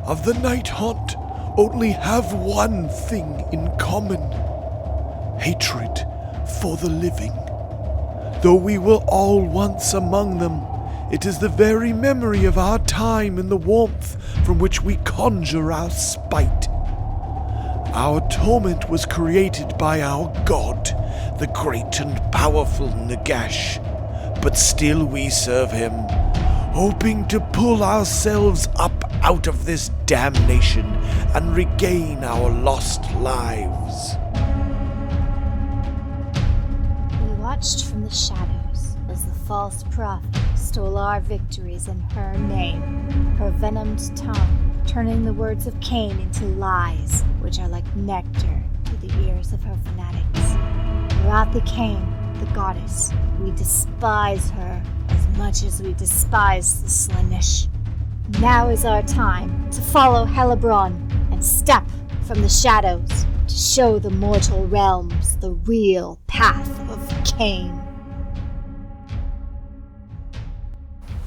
of the Nighthaunt only have one thing in common: hatred for the living. Though we were all once among them, it is the very memory of our time and the warmth from which we conjure our spite. Our torment was created by our god, the great and powerful Nagash, but still we serve him, hoping to pull ourselves up out of this damnation and regain our lost lives. We watched from the shadows as the false prophet stole our victories in her name, her venomed tongue turning the words of Khaine into lies, which are like nectar to the ears of her fanatics. Wrath Khaine, the goddess, we despise her as much as we despise the Slaanesh. Now is our time to follow Helebron and step from the shadows to show the mortal realms the real path of Khaine.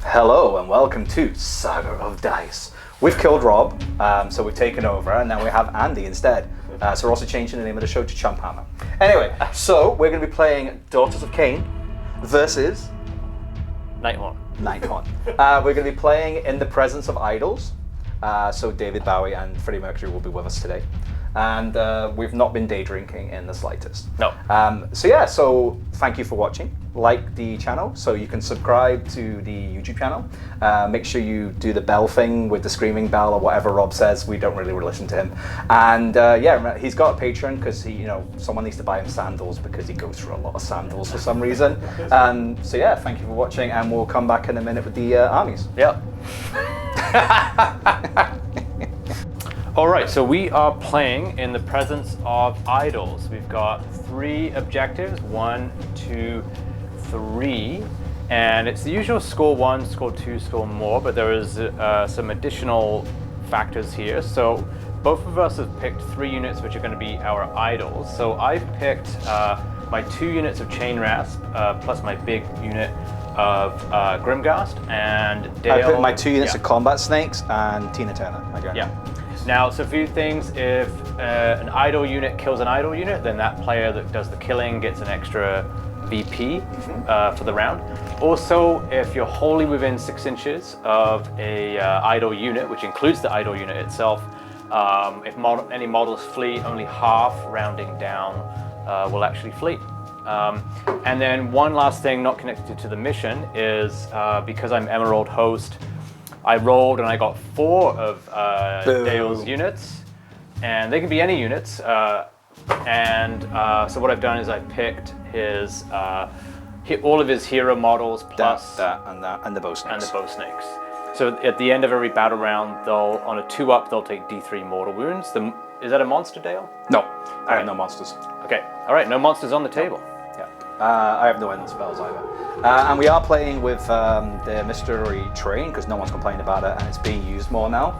Hello and welcome to Saga of Dice. We've killed Rob, so we've taken over, and now we have Andy instead. So we're also changing the name of the show to Chumphammer. Anyway, so we're going to be playing Daughters of Khaine versus Nighthaunt. We're going to be playing in the presence of idols. So David Bowie and Freddie Mercury will be with us today. And we've not been day drinking in the slightest. No. So thank you for watching. Like the channel, so you can subscribe to the YouTube channel. Make sure you do the bell thing with the screaming bell or whatever Rob says. We don't really listen to him. And remember, he's got a Patreon because someone needs to buy him sandals because he goes through a lot of sandals for some reason. Thank you for watching, and we'll come back in a minute with the armies. Yep. All right, so we are playing in the presence of idols. We've got 3 objectives, 1, 2, 3, and it's the usual score 1, score 2, score more, but there is some additional factors here. So both of us have picked 3 units which are going to be our idols. So I've picked my 2 units of Chain Rasp plus my big unit of Grimghast, and Dale. I put my 2 units of Combat Snakes and Tina Turner. Yeah. Now, so a few things. If an idol unit kills an idol unit, then that player that does the killing gets an extra VP for the round. Also, if you're wholly within 6 inches of a idol unit, which includes the idol unit itself, if any models flee, only half, rounding down, will actually flee. And then one last thing not connected to the mission is because I'm Emerald host, I rolled and I got 4 of Dale's units, and they can be any units. So what I've done is I picked his all of his hero models plus that and the bow snakes. So at the end of every battle round, on a 2-up, they'll take D3 mortal wounds. Is that a monster, Dale? No, I have no monsters. Okay, all right, no monsters on the table. Yeah, I have no end spells either. And we are playing with the mystery train because no one's complained about it, and it's being used more now.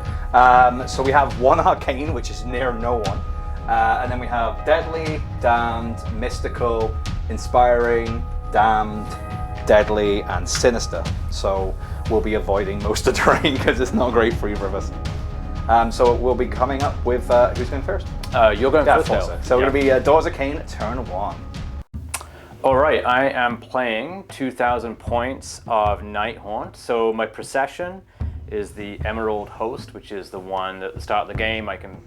So we have 1 arcane, which is near no one, and then we have deadly, damned, mystical, inspiring, damned, deadly, and sinister. So we'll be avoiding most of the terrain because it's not great for either of us. So we'll be coming up with who's going first? You're going first. So we're going to be Daughters of Khaine, turn 1. All right, I am playing 2,000 points of Nighthaunt. So my procession is the Emerald host, which is the one at the start of the game. I can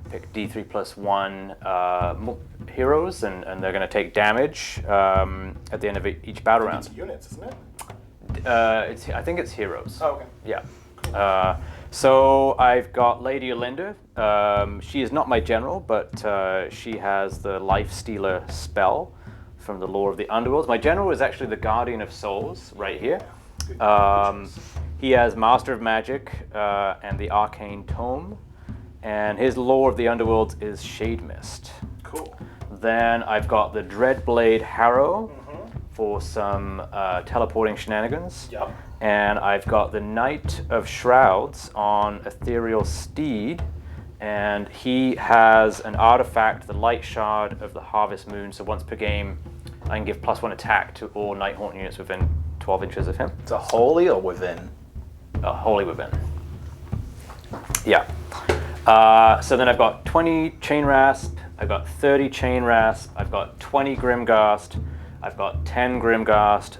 pick D3 plus 1 heroes, and they're going to take damage at the end of each battle round. It's units, isn't it? I think it's heroes. Oh, okay. Yeah. So I've got Lady Olynder. She is not my general, but she has the Life Stealer spell from the lore of the Underworlds. My general is actually the Guardian of Souls, right here. He has Master of Magic and the Arcane Tome, and his lore of the Underworlds is Shade Mist. Cool. Then I've got the Dreadblade Harrow for some teleporting shenanigans. Yep. And I've got the Knight of Shrouds on Ethereal Steed, and he has an artifact, the Light Shard of the Harvest Moon. So once per game, I can give +1 attack to all Nighthaunt units within 12 inches of him. It's a holy or within? Wholly within. Yeah. So then I've got 20 Chain Rasp, I've got 30 Chain Rasp, I've got 20 Grimghast, I've got 10 Grimghast,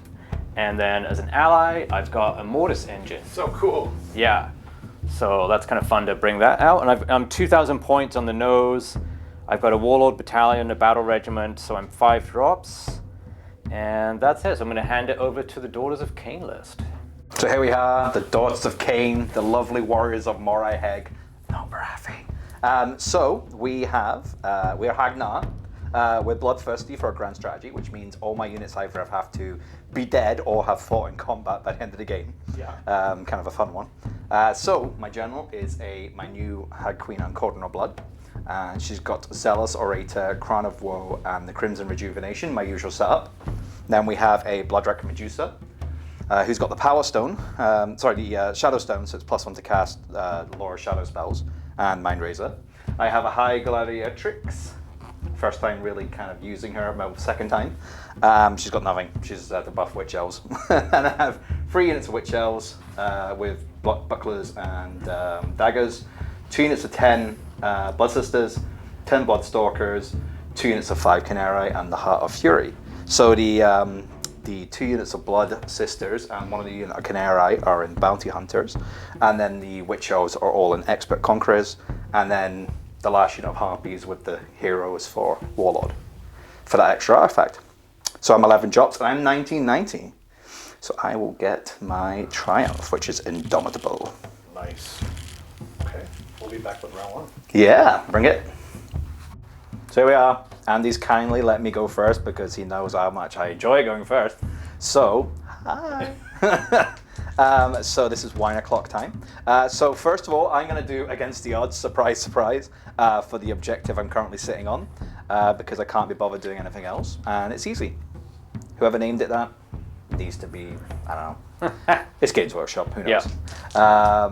and then as an ally, I've got a Mortis Engine. So cool. Yeah, so that's kind of fun to bring that out. And I'm 2,000 points on the nose. I've got a Warlord Battalion, a Battle Regiment, so I'm 5 drops. And that's it, so I'm gonna hand it over to the Daughters of Khaine list. So here we are, the Daughters of Khaine, the lovely warriors of Morai Heg. No Barathi. So we are Hagnar. We're bloodthirsty for a grand strategy, which means all my units either have to be dead or have fought in combat by the end of the game. Yeah. Kind of a fun one. So my general is my new Hag Queen on Cauldron of Blood. And she's got Zealous Orator, Crown of Woe, and the Crimson Rejuvenation, my usual setup. Then we have a Bloodwreck Medusa, who's got the Power Stone, the Shadow Stone, so it's +1 to cast Lore Shadow spells, and Mind Razor. I have a High Gladiatrix, first time really kind of using her, my second time. She's got nothing, she's the buff Witch Elves. And I have 3 units of Witch Elves with bucklers and daggers, 2 units of 10 Blood Sisters, 10 Blood Stalkers, 2 units of 5 Khaine, and the Heart of Fury. So the 2 units of Blood Sisters and 1 of the unit of Khaine are in Bounty Hunters, and then the Witch Elves are all in Expert Conquerors, and then the last unit of Harpies with the Heroes for Warlord, for that extra artifact. So I'm 11 drops, and I'm 1990. So I will get my Triumph, which is Indomitable. Nice. Okay, we'll be back with round 1. Yeah, bring it. So here we are. Andy's kindly let me go first because he knows how much I enjoy going first. So, hi. So this is wine o'clock time. So first of all, I'm going to do against the odds, surprise, surprise, for the objective I'm currently sitting on, because I can't be bothered doing anything else, and it's easy. Whoever named it that needs to be, I don't know. It's Games Workshop, who knows? Yeah.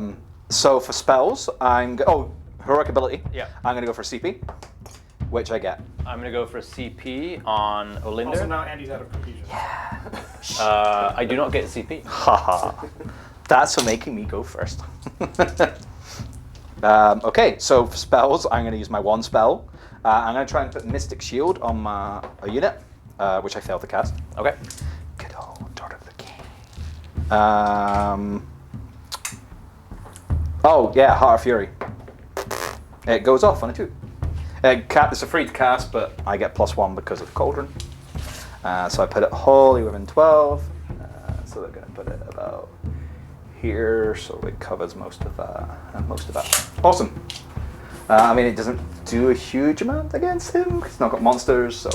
So for spells, heroic ability. Yeah. I'm going to go for CP, which I get. I'm gonna go for a CP on Olynder. Also now Andy's out of cohesion. I do not get CP. Haha. That's for making me go first. Okay, so for spells, I'm going to use my 1 spell. I'm going to try and put Mystic Shield on a unit, which I failed to cast. Okay. Good old Daughter of the King. Oh, yeah, Heart of Fury. It goes off on a 2. It's a free to cast, but I get +1 because of Cauldron. So I put it wholly within 12. So they're going to put it about here, so it covers most of that. Awesome. I mean, it doesn't do a huge amount against him because it's not got monsters. So,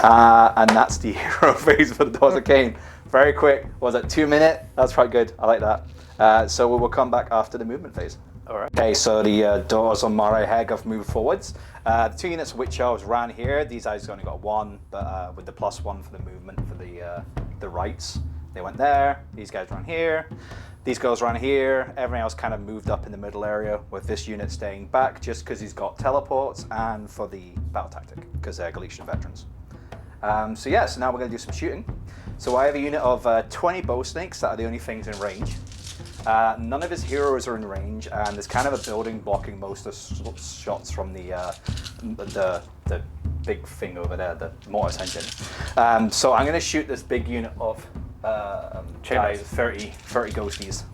and that's the hero phase for the Daughters of Khaine. Very quick. Was it 2 minutes? That's quite good. I like that. So we will come back after the movement phase. All right. Okay, so the Daughters on Morai Heg have moved forwards. The 2 units of Witch Elves ran here. These guys only got 1, but with the +1 for the movement for the rights, they went there. These guys ran here. These girls ran here. Everything else kind of moved up in the middle area, with this unit staying back just because he's got teleports and for the battle tactic, because they're Galician veterans. So now we're going to do some shooting. So I have a unit of 20 bow snakes that are the only things in range. None of his heroes are in range, and there's kind of a building blocking most of shots from the big thing over there, the Mortis engine. So I'm going to shoot this big unit of guys, 30 ghosties.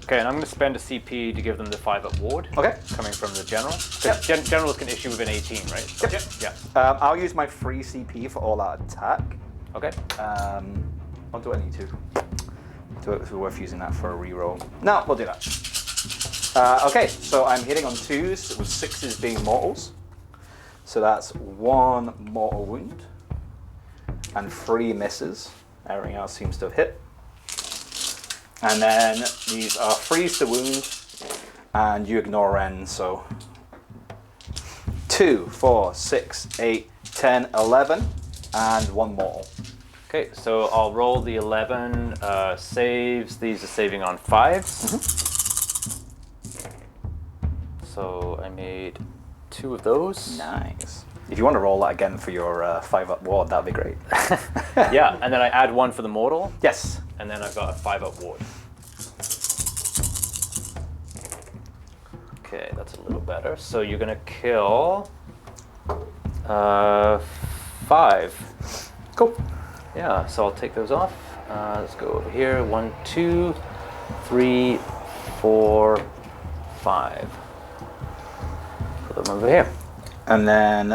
Okay, and I'm going to spend a CP to give them the 5-up ward. Okay. Coming from the general. Yep. Generals can issue within 18, right? Yep. Yeah. I'll use my free CP for all that attack. Okay. Or do I need to? Do it if it's worth using that for a reroll? No, we'll do that. Okay, so I'm hitting on 2s, with 6s being mortals. So that's 1 mortal wound and 3 misses. Everything else seems to have hit. And then these are 3s to wound, and you ignore N, so 2, 4, 6, 8, 10, 11, and 1 mortal. Okay, so I'll roll the 11 saves. These are saving on 5s. So I made 2 of those. Nice. If you want to roll that again for your 5-up ward, that'd be great. Yeah, and then I add 1 for the mortal. Yes. And then I've got a 5-up ward. Okay, that's a little better. So you're gonna kill 5. Cool. Yeah, so I'll take those off. Let's go over here. 1, 2, 3, 4, 5. Put them over here. And then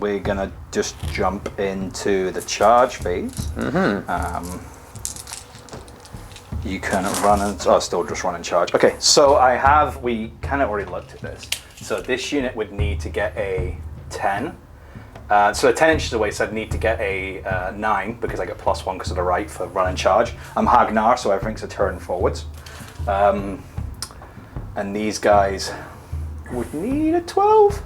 we're gonna just jump into the charge phase. You can run and still just run and charge. Okay, so we kind of already looked at this. So this unit would need to get a 10. So 10 inches away, so I'd need to get a 9 because I get +1 because of the right for run and charge. I'm Hagnar, so everything's a turn forwards. And these guys would need a 12.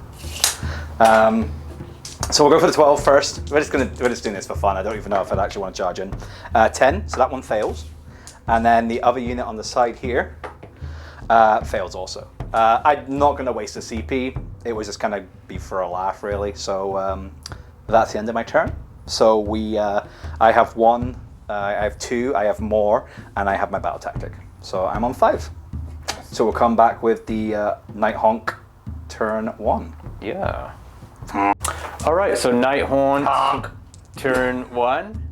So we'll go for the 12 first. We're just doing this for fun. I don't even know if I'd actually want to charge in. 10, so that one fails. And then the other unit on the side here fails also. I'm not going to waste a CP. It was just kind of be for a laugh, really. So that's the end of my turn. So I have 1, I have 2, I have more, and I have my battle tactic. So I'm on 5. So we'll come back with the Nighthaunt Turn 1. Yeah. All right, so Nighthaunt Turn 1.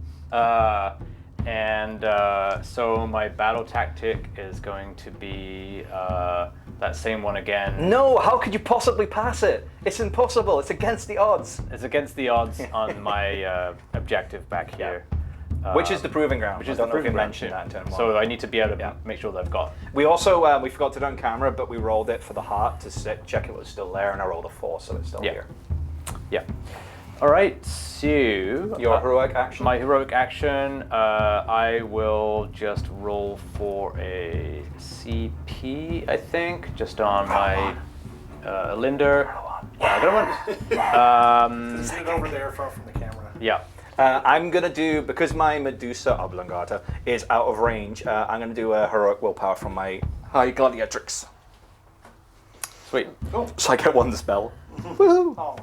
So my battle tactic is going to be that same one again. No, how could you possibly pass it? It's impossible. It's against the odds. It's against the odds on my objective back here. Which is the proving ground. Which is the proving ground. So I need to be able to make sure that I've got. We also, we forgot to do it on camera, but we rolled it for the heart to check it was still there, and I rolled a 4, so it's still here. Yeah. All right, so your heroic action. My heroic action, I will just roll for a CP, I think, just on my Olynder. Good one. Sit it over there far from the camera. Yeah. I'm gonna do, because my Medusa oblongata is out of range. I'm gonna do a heroic willpower from my high gladiatrix. Sweet. Oh. So I get 1 spell. Woohoo! Oh.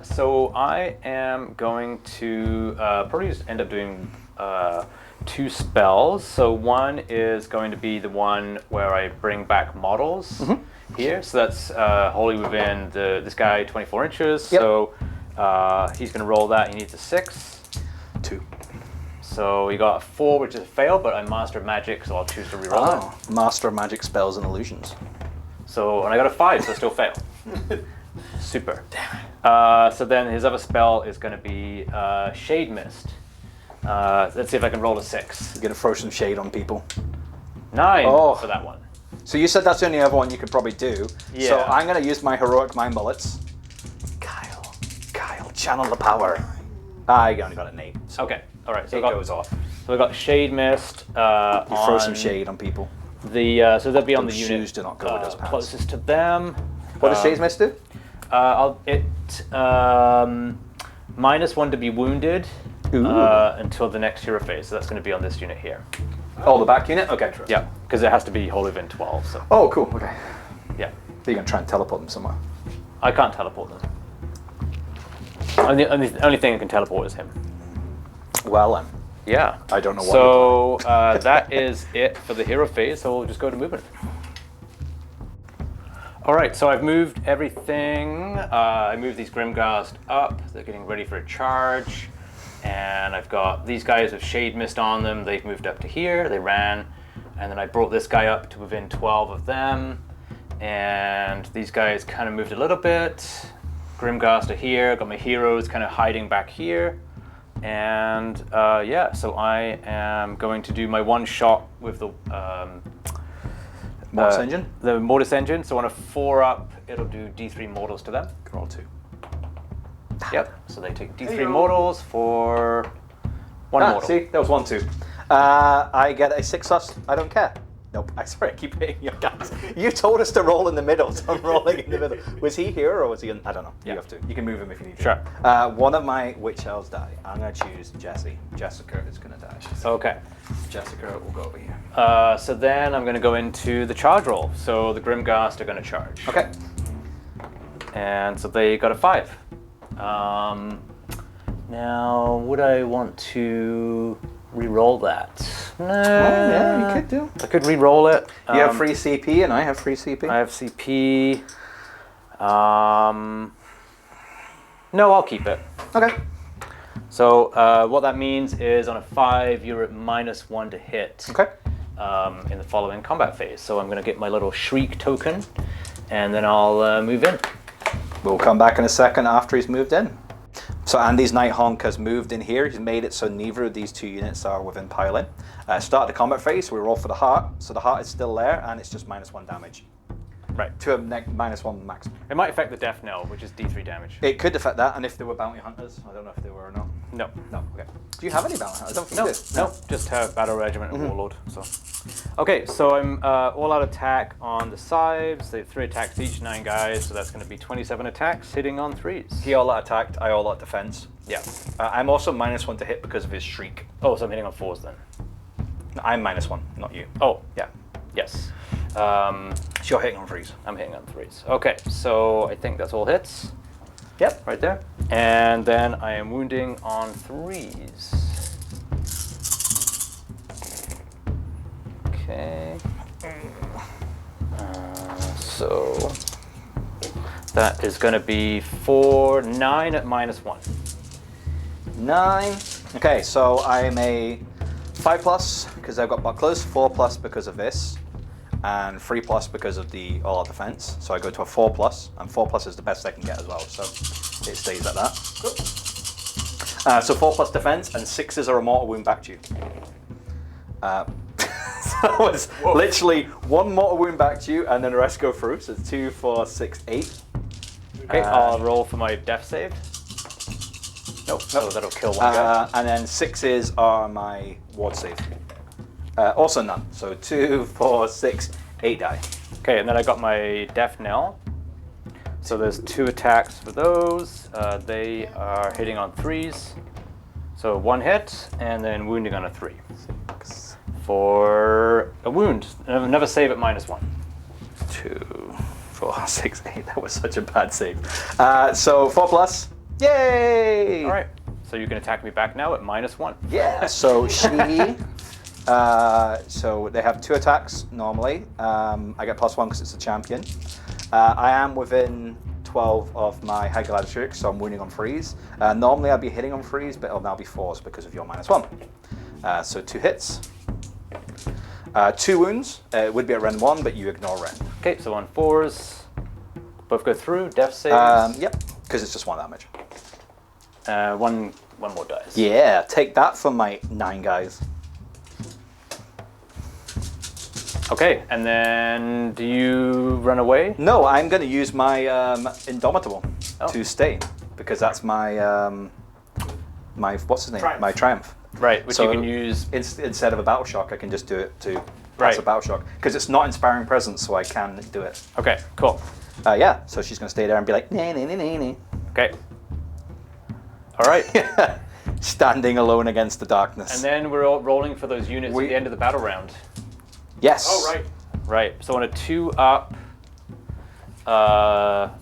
So I am going to probably just end up doing 2 spells. So one is going to be the one where I bring back models here. So that's wholly within this guy 24 inches. Yep. So he's going to roll that. He needs a 6. 2. So he got a 4, which is a fail, but I'm Master of Magic, so I'll choose to reroll it. Master of Magic spells and illusions. So, and I got a 5, so I still fail. Super. Damn it. So then his other spell is going to be Shade Mist. Let's see if I can roll a 6. You're gonna throw some shade on people. 9 for that one. So you said that's the only other one you could probably do. Yeah. So I'm gonna use my heroic mind bullets. Kyle, channel the power. I only got an 8. So Okay. All right. So it goes off. So we got Shade Mist. You throw some shade on people. So they'll be on the Those unit shoes do not go with those pants. closest to them. What does Shade Mist do? -1 to be wounded until the next hero phase. So that's going to be on this unit here. Oh, the back unit? Okay. Yeah, because it has to be wholly within 12. So Oh, cool. Okay. yeah, You're gonna try and teleport them somewhere. I can't teleport them. Only thing I can teleport is him. Well, then. Yeah. I don't know what. So that is it for the hero phase. So we'll just go to movement. All right. So I've moved everything. I moved these Grimghast up. They're getting ready for a charge. And I've got these guys with Shade Mist on them. They've moved up to here. They ran. And then I brought this guy up to within 12 of them. And these guys kind of moved a little bit. Grimghast are here. Got my heroes kind of hiding back here. And yeah, so I am going to do my one shot with the Mortis engine? The Mortis engine. So on a 4 up, it'll do D3 mortals to them. Roll 2. Yep. So they take D3 mortals for 1 mortal. See, that was 1, 2. I get a 6 sus. I don't care. Nope. I swear I keep hitting your guys. You told us to roll in the middle, so I'm rolling in the middle. Was he here or was he in? I don't know. You have to. You can move him if you need to. Sure. One of my witch elves die. I'm going to choose Jessie. Jessica is going to die. Okay. Jessica will go over here. So then I'm going to go into the charge roll. So the Grimghast are going to charge. Okay. And so they got a 5. Now, would I want to re-roll that? yeah, you could do. I could re-roll it. You have free CP, and I have free CP. I have CP. No, I'll keep it. Okay. So what that means is on a 5, you're at -1 to hit. Okay. In the following combat phase. So I'm going to get my little shriek token, and then I'll move in. We'll come back in a second after he's moved in. So Andy's Nighthaunt has moved in here. He's made it so neither of these 2 units are within pile-in. Start the combat phase, we roll for the heart. So the heart is still there, and it's just -1 damage. Right. To a -1 maximum. It might affect the death knell, which is D3 damage. It could affect that, and if there were bounty hunters, I don't know if they were or not. No. No, okay. Do you have any bounty hunters? I don't think No, you do. no, just have Battle Regiment and Warlord. So, okay, so I'm all-out attack on the Scythes. They have 3 attacks each, 9 guys, so that's going to be 27 attacks hitting on 3s. He all-out attacked, I all-out defense. Yeah. I'm also -1 to hit because of his shriek. Oh, so I'm hitting on 4s then. I'm -1, not you. Oh, Yeah. yes. So you're hitting on 3s. I'm hitting on 3s. Okay, so I think that's all hits. Yep. Right there. And then I am wounding on 3s. Okay. So that is going to be 9 at -1. 9. Okay, so I'm a 5+ because I've got bucklers, 4+ because of this, and 3+ because of the all-out defense. So I go to a 4+, and 4+ is the best I can get as well, so it stays like that. So 4+ defense, and 6s are a mortal wound back to you. So it's literally 1 mortal wound back to you, and then the rest go through. So it's 2, 4, 6, 8. Okay, I'll roll for my death save. Nope, so that'll kill 1 guy. And then 6s are my ward save. Also none. So 2, 4, 6, 8 die. Okay, and then I got my death knell. So there's 2 attacks for those. They are hitting on 3s. So 1 hit, and then wounding on a 3. For a wound. Never save at -1. 2, 4, 6, 8. That was such a bad save. So 4+. Yay! All right. So you can attack me back now at -1. Yeah. So she. So they have 2 attacks normally. I get +1 because it's a champion. I am within 12 of my high gladiator, so I'm wounding on 3s. Normally I'd be hitting on 3s, but it'll now be 4s because of your -1. So 2 hits. 2 wounds. It would be at Ren 1, but you ignore Ren. Okay, so on 4s, both go through. Death saves. Yep, because it's just 1 damage. One more dice. Yeah, take that from my 9 guys. Okay, and then do you run away? No, I'm going to use my Indomitable to stay, because that's my my what's his name? Triumph. My Triumph. Right, which So you can use. Instead of a Battle Shock, I can just do it to pass a Battle Shock, because it's not Inspiring Presence, so I can do it. Okay, cool. Yeah, so she's going to stay there and be like, nee, nee, nee, nee, nee. Okay. All right. Standing alone against the darkness. And then we're all rolling for those units at the end of the battle round. Yes. Oh, right. Right, so on a 2 up,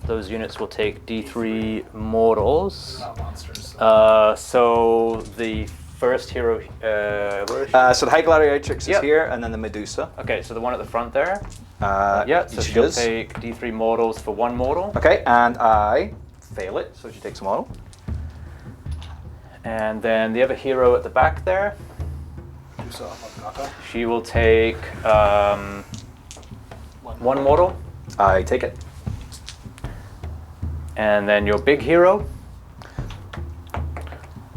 those units will take D3 mortals. Not monsters. So the first hero, where is she? So the High Gladiatrix Yep. is here, and then the Medusa. Okay, so the one at the front there. Yeah, so she she'll does. take D3 mortals for 1 mortal. Okay, and I fail it, so she takes a model. And then the other hero at the back there, she will take 1 mortal. I take it. And then your big hero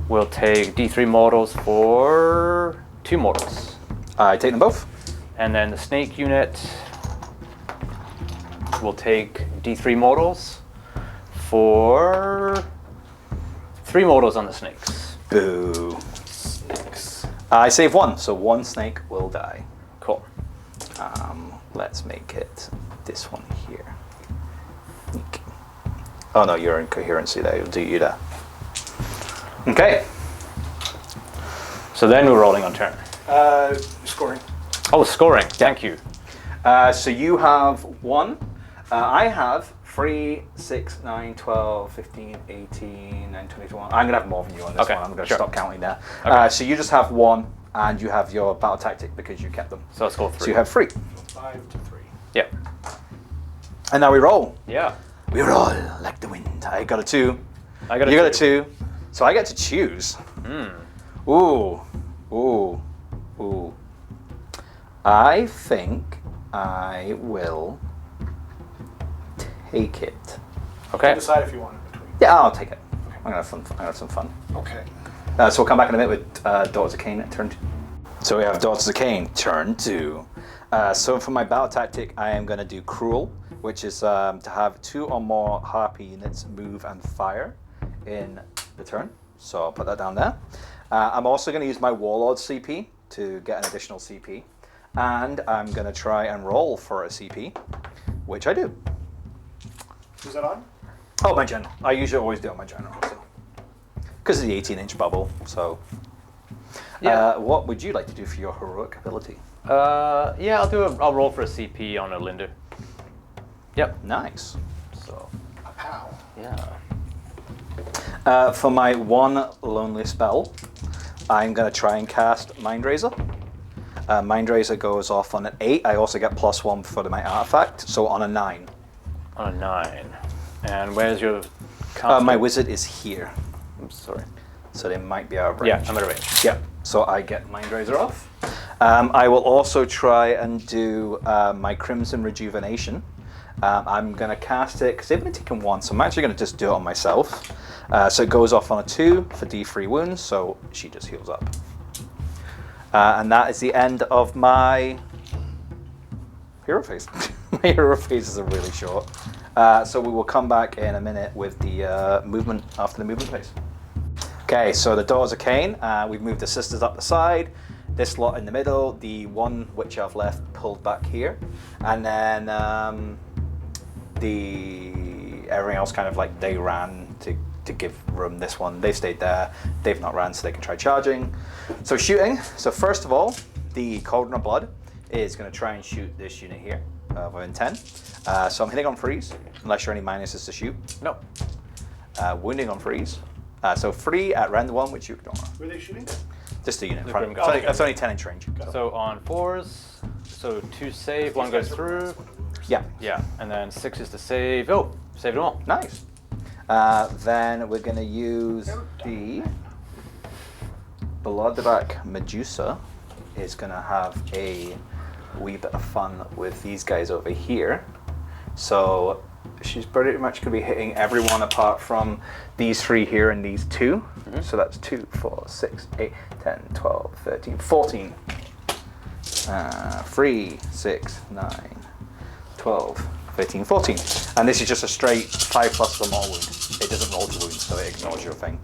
will take D3 mortals for 2 mortals. I take them both. And then the snake unit will take D3 mortals for 3 mortals on the snakes. Boo. I save 1, so 1 snake will die. Cool. Let's make it this one here. Oh no, you're in coherency there. You'll do you there. Okay. So then we're rolling on turn. Scoring. Oh, scoring. Thank you. So you have 1. I have 3, 6, 9, 12, 15, 18, 19, 20, 21. I'm going to have more than you on this Okay, one. I'm going to sure. stop counting there. Okay. So you just have 1. and you have your battle tactic because you kept them. So let's go 3. So you have 3. 5 to 3. Yeah. And now we roll. Yeah. We roll like the wind. I got a 2. I got a You 2. got a 2. So I get to choose. Ooh. Ooh. Ooh. I think I will take it. Okay. Decide if you want it between. Yeah, I'll take it. I'm gonna have fun. I'm gonna have some fun. Okay. So we'll come back in a minute with Daughters of Khaine turn 2. So we have Daughters of Khaine turn 2. So for my battle tactic, I am going to do Cruel, which is to have 2 or more harpy units move and fire in the turn. So I'll put that down there. I'm also going to use my Warlord CP to get an additional CP. And I'm going to try and roll for a CP, which I do. Who's that on? Oh, my general. I usually always do it on my general. Because of the 18-inch bubble, so. Yeah. What would you like to do for your heroic ability? Yeah, I'll roll for a CP on Olynder. Yep. Nice. So. Pow. Yeah. For my 1 lonely spell, I'm going to try and cast Mind Razor. Mind Razor goes off on an 8. I also get +1 for my artifact, so on a 9. On a 9. And where's your My wizard is here, I'm sorry. so they might be out of range. Yeah, I'm out of range. Yeah, so I get Mind Razor off. I will also try and do my Crimson Rejuvenation. I'm going to cast it, because they've only taken 1, so I'm actually going to just do it on myself. So it goes off on a 2 for D3 wounds, so she just heals up. And that is the end of my hero phase. My hero phases are really short. So we will come back in a minute with the movement after the movement phase. Okay, so the Daughters of Khaine, we've moved the sisters up the side, this lot in the middle, the one which I've left pulled back here, and then everything else kind of like they ran to give room. This one, they stayed there, they've not ran so they can try charging. So shooting, so first of all, the Cauldron of Blood is going to try and shoot this unit here within 10. So I'm hitting on freeze, unless you're any minuses to shoot. No. Wounding on freeze. So 3 at round 1, which you ignore. Who are they shooting? Just the unit. The Front. Grim That's only, Goblin. that's only 10-inch range. So on 4s, so 2 save, 1 goes through. Yeah. Yeah, and then 6 is to save. Oh, saved them all. Nice. Then we're going to use the Bloodback Medusa. Is going to have a wee bit of fun with these guys over here. So she's pretty much going to be hitting everyone apart from these 3 here and these 2. So that's 2, 4, 6, 8, 10, 12, 13, 14. 3, 6, 9, 12, 13, 14. And this is just a straight 5+ for mortal wound. It doesn't roll to wounds, so it ignores your thing.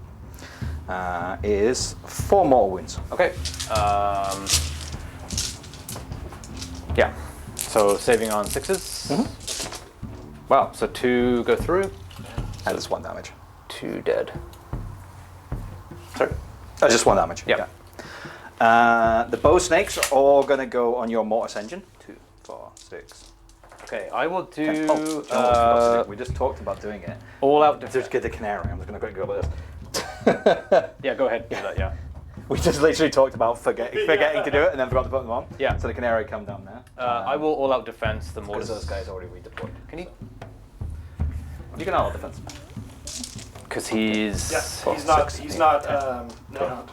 Is 4 mortal wounds. Okay. Yeah. So saving on 6s. Wow. So 2 go through. And it's 1 damage. 2 dead. Sorry. Just 1 damage. Yep. Yeah. The bow snakes are all going to go on your mortis engine. 2, 4, 6. Okay. I will do. We just talked about doing it. All out Just defense. get the canary. I'm just going to go like this. Yeah. Go ahead. Do that. Yeah. We just literally talked about forgetting to do it and then forgot to put them on. Yeah. So the canary come down there. I will all out defense the Because mortars. those guys already redeployed. Can you? You can all defense. Because he's. Yeah, Four, he's not. 6, He's 8, not. 10, No.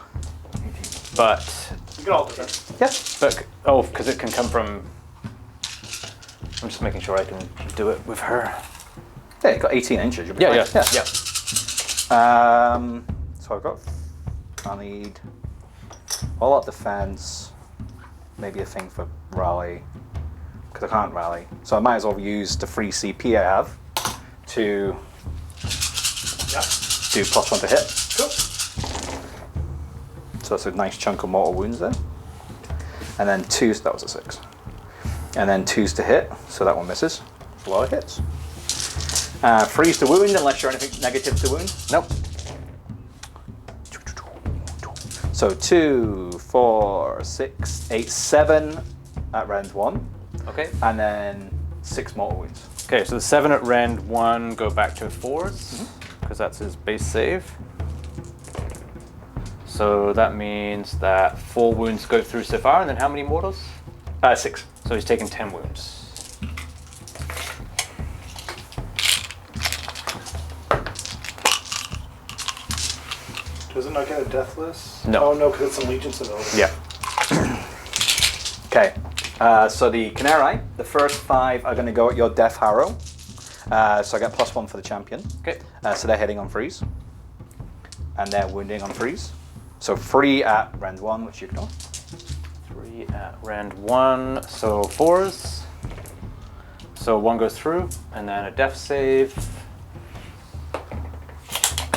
But. You can all defend. Yes. But oh, because it can come from. I'm just making sure I can do it with her. Yeah, you've got 18 inches. You'll be Yeah. fine. Yeah. So I've got. I need all out defense. Maybe a thing for rally, because I can't rally. So I might as well use the free CP I have to Yeah. do +1 to hit. Cool. So that's a nice chunk of mortal wounds there. And then 2s. That was a 6. And then 2s to hit. So that one misses. A lot of hits. Freeze to wound unless you're anything negative to wound. Nope. So 2, 4, 6, 8, 7 at round 1, Okay. and then 6 mortal wounds. Okay. So the 7 at rend 1 go back to 4s because that's his base save. So that means that 4 wounds go through so far, and then how many mortals? 6. So he's taken 10 wounds. Does it not get a death list? No. Oh no, because it's allegiance of Elders. Yeah. Okay, so the Khaine, the first 5 are going to go at your Death Harrow. So I get +1 for the champion. Okay. So they're hitting on freeze. And they're wounding on freeze. So 3 at rend 1, which you ignore. 3 at rend 1, so 4s. So 1 goes through, and then a death save.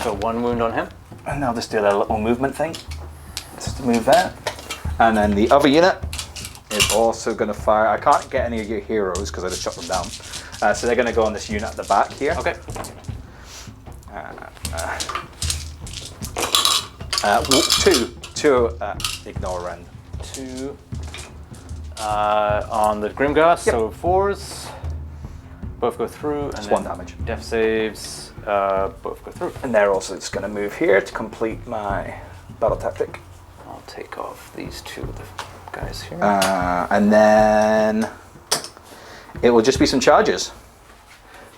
So 1 wound on him. And I'll just do that little movement thing. Just to move that. And then the other unit is also going to fire. I can't get any of your heroes because I just shot them down. So they're going to go on this unit at the back here. Okay. 2 ignore rend. 2 on the Grimgar, so 4s. Both go through, and then 1 damage. Death saves, both go through. And they're also just going to move here to complete my battle tactic. I'll take off these 2 of the guys here. And then it will just be some charges.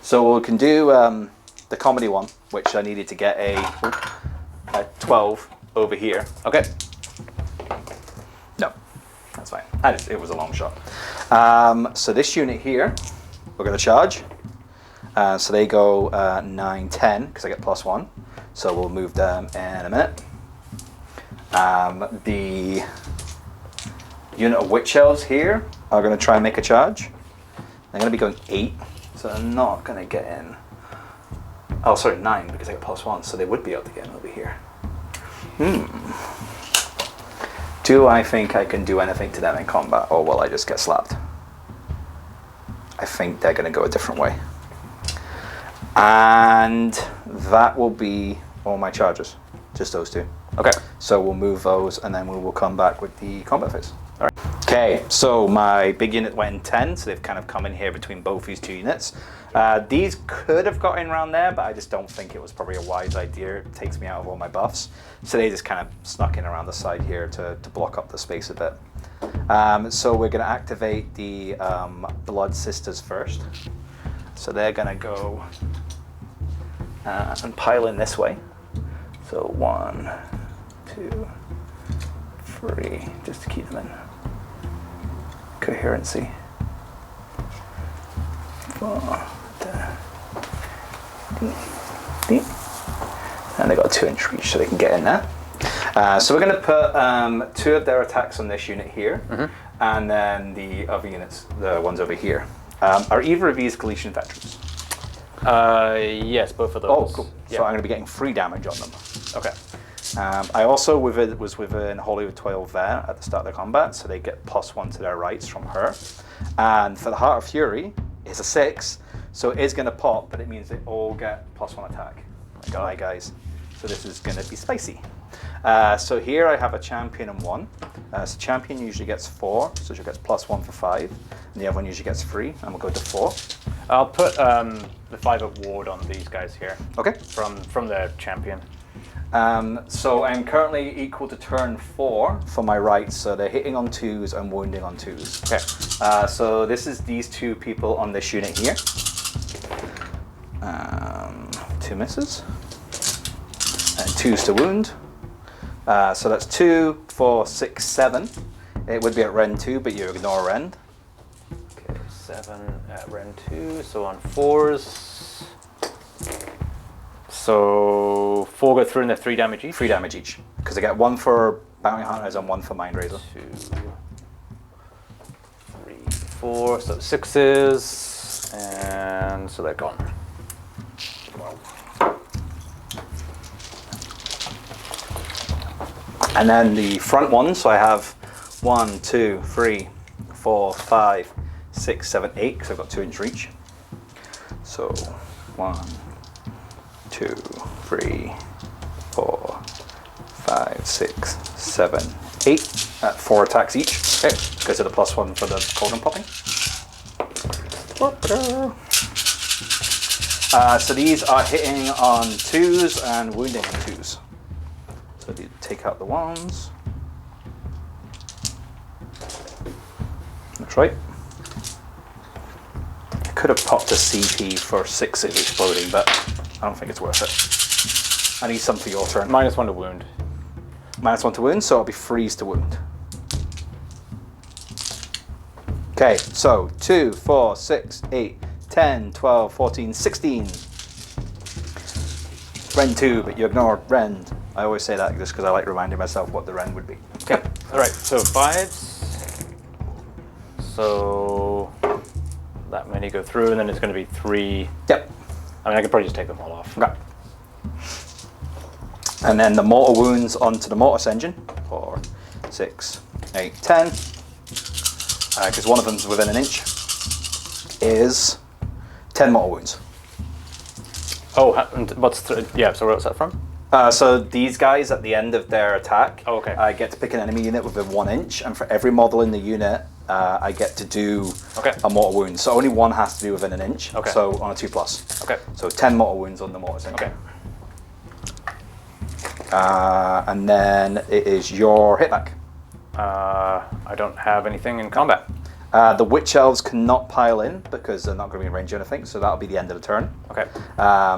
So we can do the comedy one, which I needed to get a 12 over here. Okay. No, that's fine. It was a long shot. So this unit here, we're going to charge. So they go 9, 10, because I get +1. So we'll move them in a minute. The unit of witch elves here are going to try and make a charge. They're going to be going 8, so they're not going to get in. Oh, sorry, 9, because I got +1, so they would be able to get in over here. Do I think I can do anything to them in combat, or will I just get slapped? I think they're going to go a different way. And that will be all my charges, just those 2. Okay. So we'll move those, and then we will come back with the combat phase. All right. Okay, so my big unit went in 10, so they've kind of come in here between both these 2 units. These could have got in around there, but I just don't think it was probably a wise idea. It takes me out of all my buffs. So they just kind of snuck in around the side here to block up the space a bit. So we're going to activate the Blood Sisters first. So they're going to go and pile in this way. So 1, 2, 3, just to keep them in coherency. 4, and they got a 2-inch reach, so they can get in there. So we're going to put 2 of their attacks on this unit here, and then the other units, the ones over here. Are either of these Galician veterans? Yes, both of those. Oh, cool. Yeah. So I'm going to be getting 3 damage on them. Okay. I also was within Holy of 12 there at the start of the combat, so they get +1 to their rights from her. And for the Heart of Fury, it's a 6, so it is going to pop, but it means they all get +1 attack. Hi guys. So this is going to be spicy. So here I have a champion and 1. So champion usually gets 4, so she gets +1 for 5. And the other one usually gets 3, and we'll go to 4. I'll put the 5 up ward on these guys here. Okay. From the champion. So I'm currently equal to turn 4 for my rights, so they're hitting on 2s and wounding on 2s. Okay. So this is these 2 people on this unit here. 2 misses. And 2s to wound. So that's 2, 4, 6, 7. It would be at rend 2, but you ignore rend. Okay, 7 at rend 2, so on 4s. So 4 go through and they're 3 damage each? 3 damage each. Because I get 1 for Bounty Hunters and 1 for Mind Razor. 2, 3, 4, so 6s, and so they're gone. And then the front one, so I have 1, 2, 3, 4, 5, 6, 7, 8, because I've got 2-inch reach. So 1, 2, 3, 4, 5, 6, 7, 8. 4 attacks each. Okay, because of the +1 for the cauldron popping. So these are hitting on 2s and wounding on 2s. So take out the wands. That's right. I could have popped a CP for 6 exploding, but I don't think it's worth it. I need some for your turn. -1 to wound. -1 to wound, so I'll be freeze to wound. Okay, so 2, 4, 6, 8, 10, 12, 14, 16. Rend 2, but you ignore Rend. I always say that just because I like reminding myself what the Rend would be. Okay. All right. So 5s. So that many go through, and then it's going to be 3. Yep. I mean, I could probably just take them all off. Okay. And then the mortal wounds onto the mortis engine. 4, 6, 8, 10. Because one of them's within an inch. Is 10 mortal wounds. Oh, and yeah. So where's that from? So these guys at the end of their attack, Oh, okay. I get to pick an enemy unit within 1 inch, and for every model in the unit, I get to do a mortal wound. So only one has to be within an inch. Okay. So on a 2+. Okay. So 10 mortal wounds on the mortis engine. Okay. And then it is your hit back. I don't have anything in combat. The witch elves cannot pile in because they're not going to be in range or anything, so that'll be the end of the turn. Okay.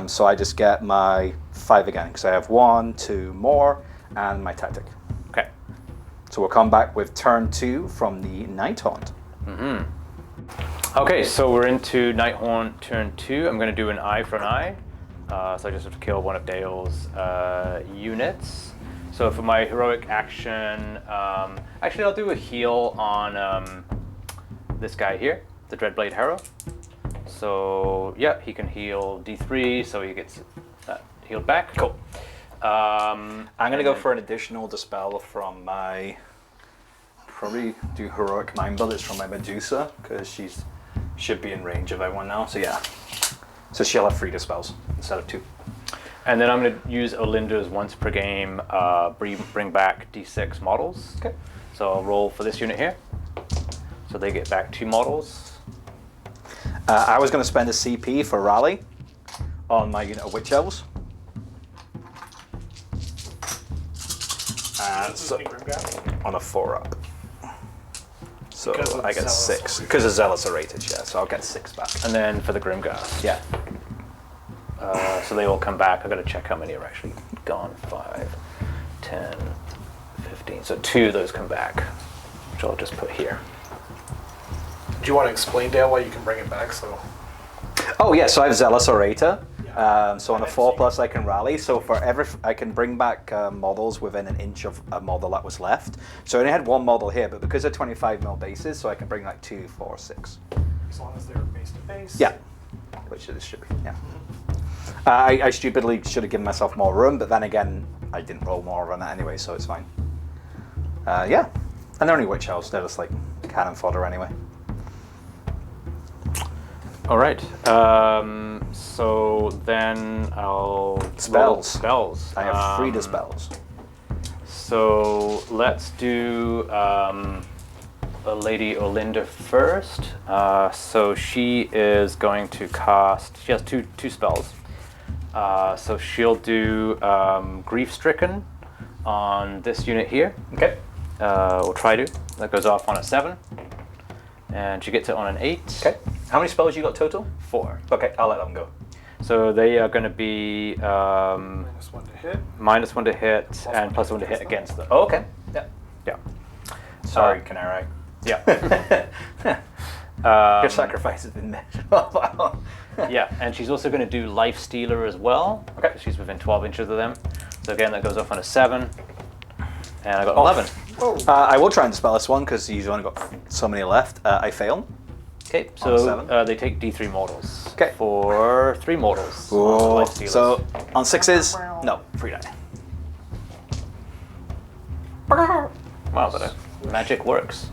So I just get my 5 again because I have 1, 2 more, and my tactic. Okay. So we'll come back with turn 2 from the Nighthaunt. Okay, so we're into Nighthaunt turn 2. I'm going to do an eye for an eye. So I just have to kill one of Dale's units. So for my heroic action, actually I'll do a heal on this guy here, the Dreadblade Harrow. So yeah, he can heal D3, so he gets that healed back. Cool. I'm going to go for an additional dispel from my... Probably do heroic mind bullets from my Medusa because she's should be in range of everyone now. So yeah, so she'll have 3 dispels instead of 2. And then I'm going to use Olynder's once per game bring back D6 models. Okay. So I'll roll for this unit here. So they get back 2 models. I was going to spend a CP for rally on my unit of witch elves. So, on a 4-up. So I get 6 because the zealots are rated, yeah. So I'll get 6 back. And then for the Grimghast. Yeah. So they all come back. I've got to check how many are actually gone. 5, 10, 15. So 2 of those come back, which I'll just put here. Do you want to explain, Dale, why you can bring it back? So. Oh yeah, so I have Zealous Orator. So on a 4+ I can rally. So for every, I can bring back models within an inch of a model that was left. So I only had 1 model here, but because they're 25mm bases, so I can bring like 2, 4, 6. As long as they're base to base. Yeah, which it should be. Yeah. I stupidly should have given myself more room, but then again, I didn't roll more on that anyway, so it's fine. Yeah, and they're only witch elves. They're just like cannon fodder anyway. All right. So then I'll roll spells. I have 3 dispels. So let's do Lady Olynder first. So she is going to cast. She has two spells. So she'll do Grief Stricken on this unit here. Okay. We'll try to. That goes off on a 7, and she gets it on an 8. Okay. How many spells you got total? 4. Okay, I'll let them go. So they are going to be -1 to hit. -1 to hit and +1 to hit against them. Oh, okay. Yeah. Yeah. Sorry, Canary. Yeah. Your sacrifice has been met. Yeah, and she's also going to do Life Stealer as well. Okay. She's within 12 inches of them. So again, that goes off on a 7. And I got 11. I will try and dispel this one because you've only got so many left. I fail. Okay, On so 7. they take D3 mortals. Okay. For 3 mortals. Oh, Life Stealers. so on 6s, no, 3 die. Wow, but magic works.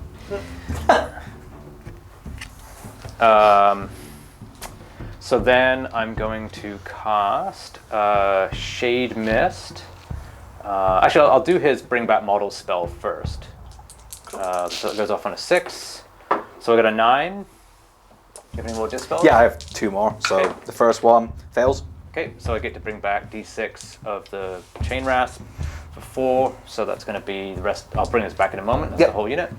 So then I'm going to cast Shade Mist. Actually, I'll do his Bring Back Models spell first. So it goes off on a 6. So I got a 9. Do you have any more dispels? Yeah, I have 2 more. So Okay. the first one fails. Okay, so I get to bring back D6 of the Chain Rasp. for 4, so that's going to be the rest. I'll bring this back in a moment. That's Yep. the whole unit.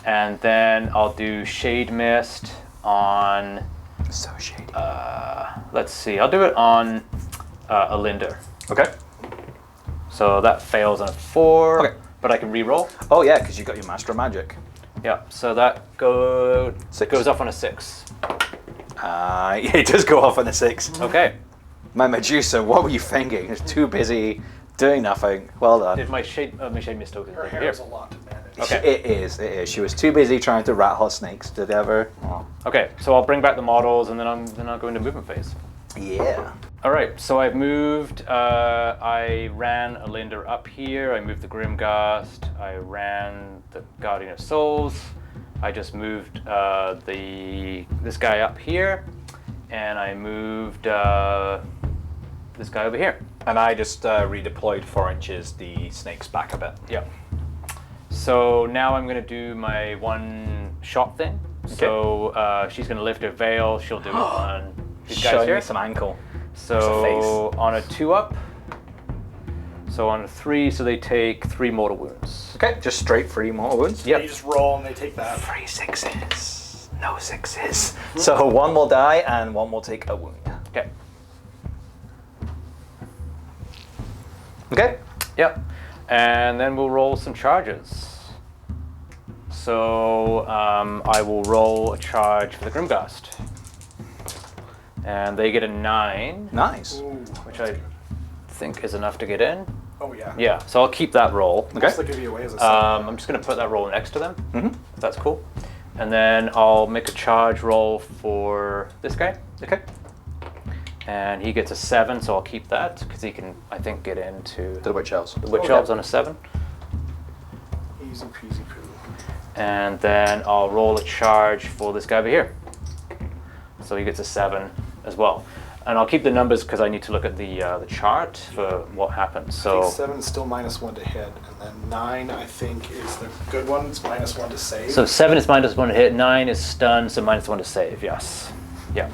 And then I'll do Shade Mist on, So shady. let's see, I'll do it on Olynder. Okay. So that fails on a 4, Okay. but I can re-roll. Oh yeah, because you got your Master of Magic. Yeah, so that Six. goes off on a 6. Yeah, it does go off on a 6. Okay. My Medusa, what were you thinking? It's too busy doing nothing. Well done. Did my shade mist token Her thing hair here. is a lot to manage. Okay. It is. She was too busy trying to rat hot snakes. Did they ever? Oh. Okay, so I'll bring back the models and then I'll go into movement phase. Yeah. All right, so I've moved. I ran Olynder up here. I moved the Grimghast. I ran the Guardian of Souls. I just moved this guy up here, and I moved this guy over here. And I just redeployed 4 inches the snakes back a bit. Yeah. So now I'm going to do my one shot thing. Okay. So she's going to lift her veil. She'll do it on these guys Showing here. me some ankle. So on a 2-up. So on a 3, so they take 3 mortal wounds. Okay, just straight 3 mortal wounds. You just roll and they take that. 3 6s. No 6s. So 1 will die and 1 will take a wound. Okay. Okay. Yep. And then we'll roll some charges. So I will roll a charge for the Grimghast. And they get a 9, Nice. Ooh. which I think is enough to get in. Oh yeah. Yeah, so I'll keep that roll. Okay. Looks like it'd be away as a second. I'm just going to put that roll next to them, Mm-hmm. if that's cool. And then I'll make a charge roll for this guy. Okay. And he gets a 7, so I'll keep that, because he can, I think, get into The Witch Elves. the Witch Okay. Elves on a 7. Easy peasy poo. And then I'll roll a charge for this guy over here. So he gets a 7 as well. And I'll keep the numbers because I need to look at the chart for what happens. I So think 7 is still -1 to hit, and then 9 I think is the good one. It's -1 to save. So 7 is -1 to hit, 9 is stun, so -1 to save, yes. Yeah.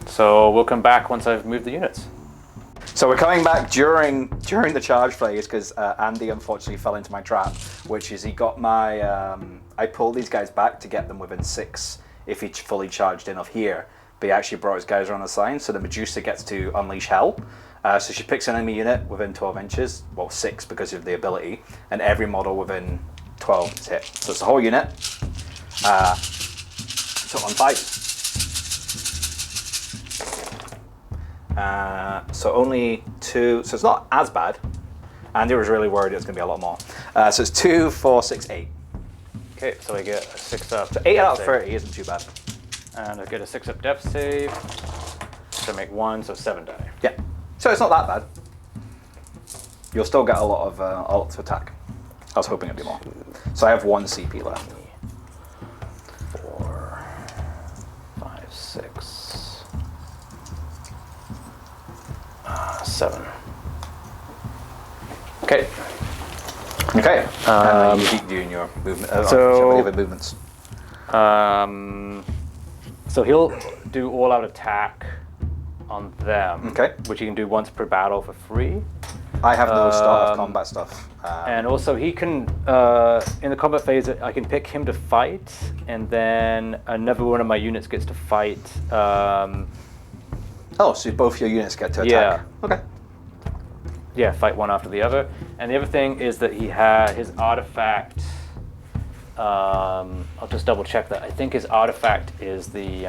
So we'll come back once I've moved the units. So we're coming back during the charge phase because Andy unfortunately fell into my trap, which is he got my. I pulled these guys back to get them within 6 if he fully charged in off here, but he actually brought his guys around the sign, so the Medusa gets to unleash hell. So she picks an enemy unit within 12 inches, well 6 because of the ability, and every model within 12 is hit. So it's the whole unit. So on 5. So only 2, so it's not as bad. Andy was really worried it was going to be a lot more. So it's 2, 4, 6, 8. Okay, so I get a 6-up. So 8 out of save. 30 isn't too bad. And I get a 6-up depth save. So I make 1, so 7 die. Yeah. So it's not that bad. You'll still get a lot of attack. I was hoping it'd be more. So I have 1 CP left. 4, 5, 6, 7. Okay. Okay. And then you keep doing your movement. so- Other movements. So he'll do all-out attack on them, Okay. which he can do once per battle for free. I have no start of combat stuff. And also he can, in the combat phase, I can pick him to fight, and then another one of my units gets to fight. Oh, so both your units get to attack. Yeah. Okay. Yeah, fight one after the other. And the other thing is that he had his artifact. I'll just double check that. I think his artifact is the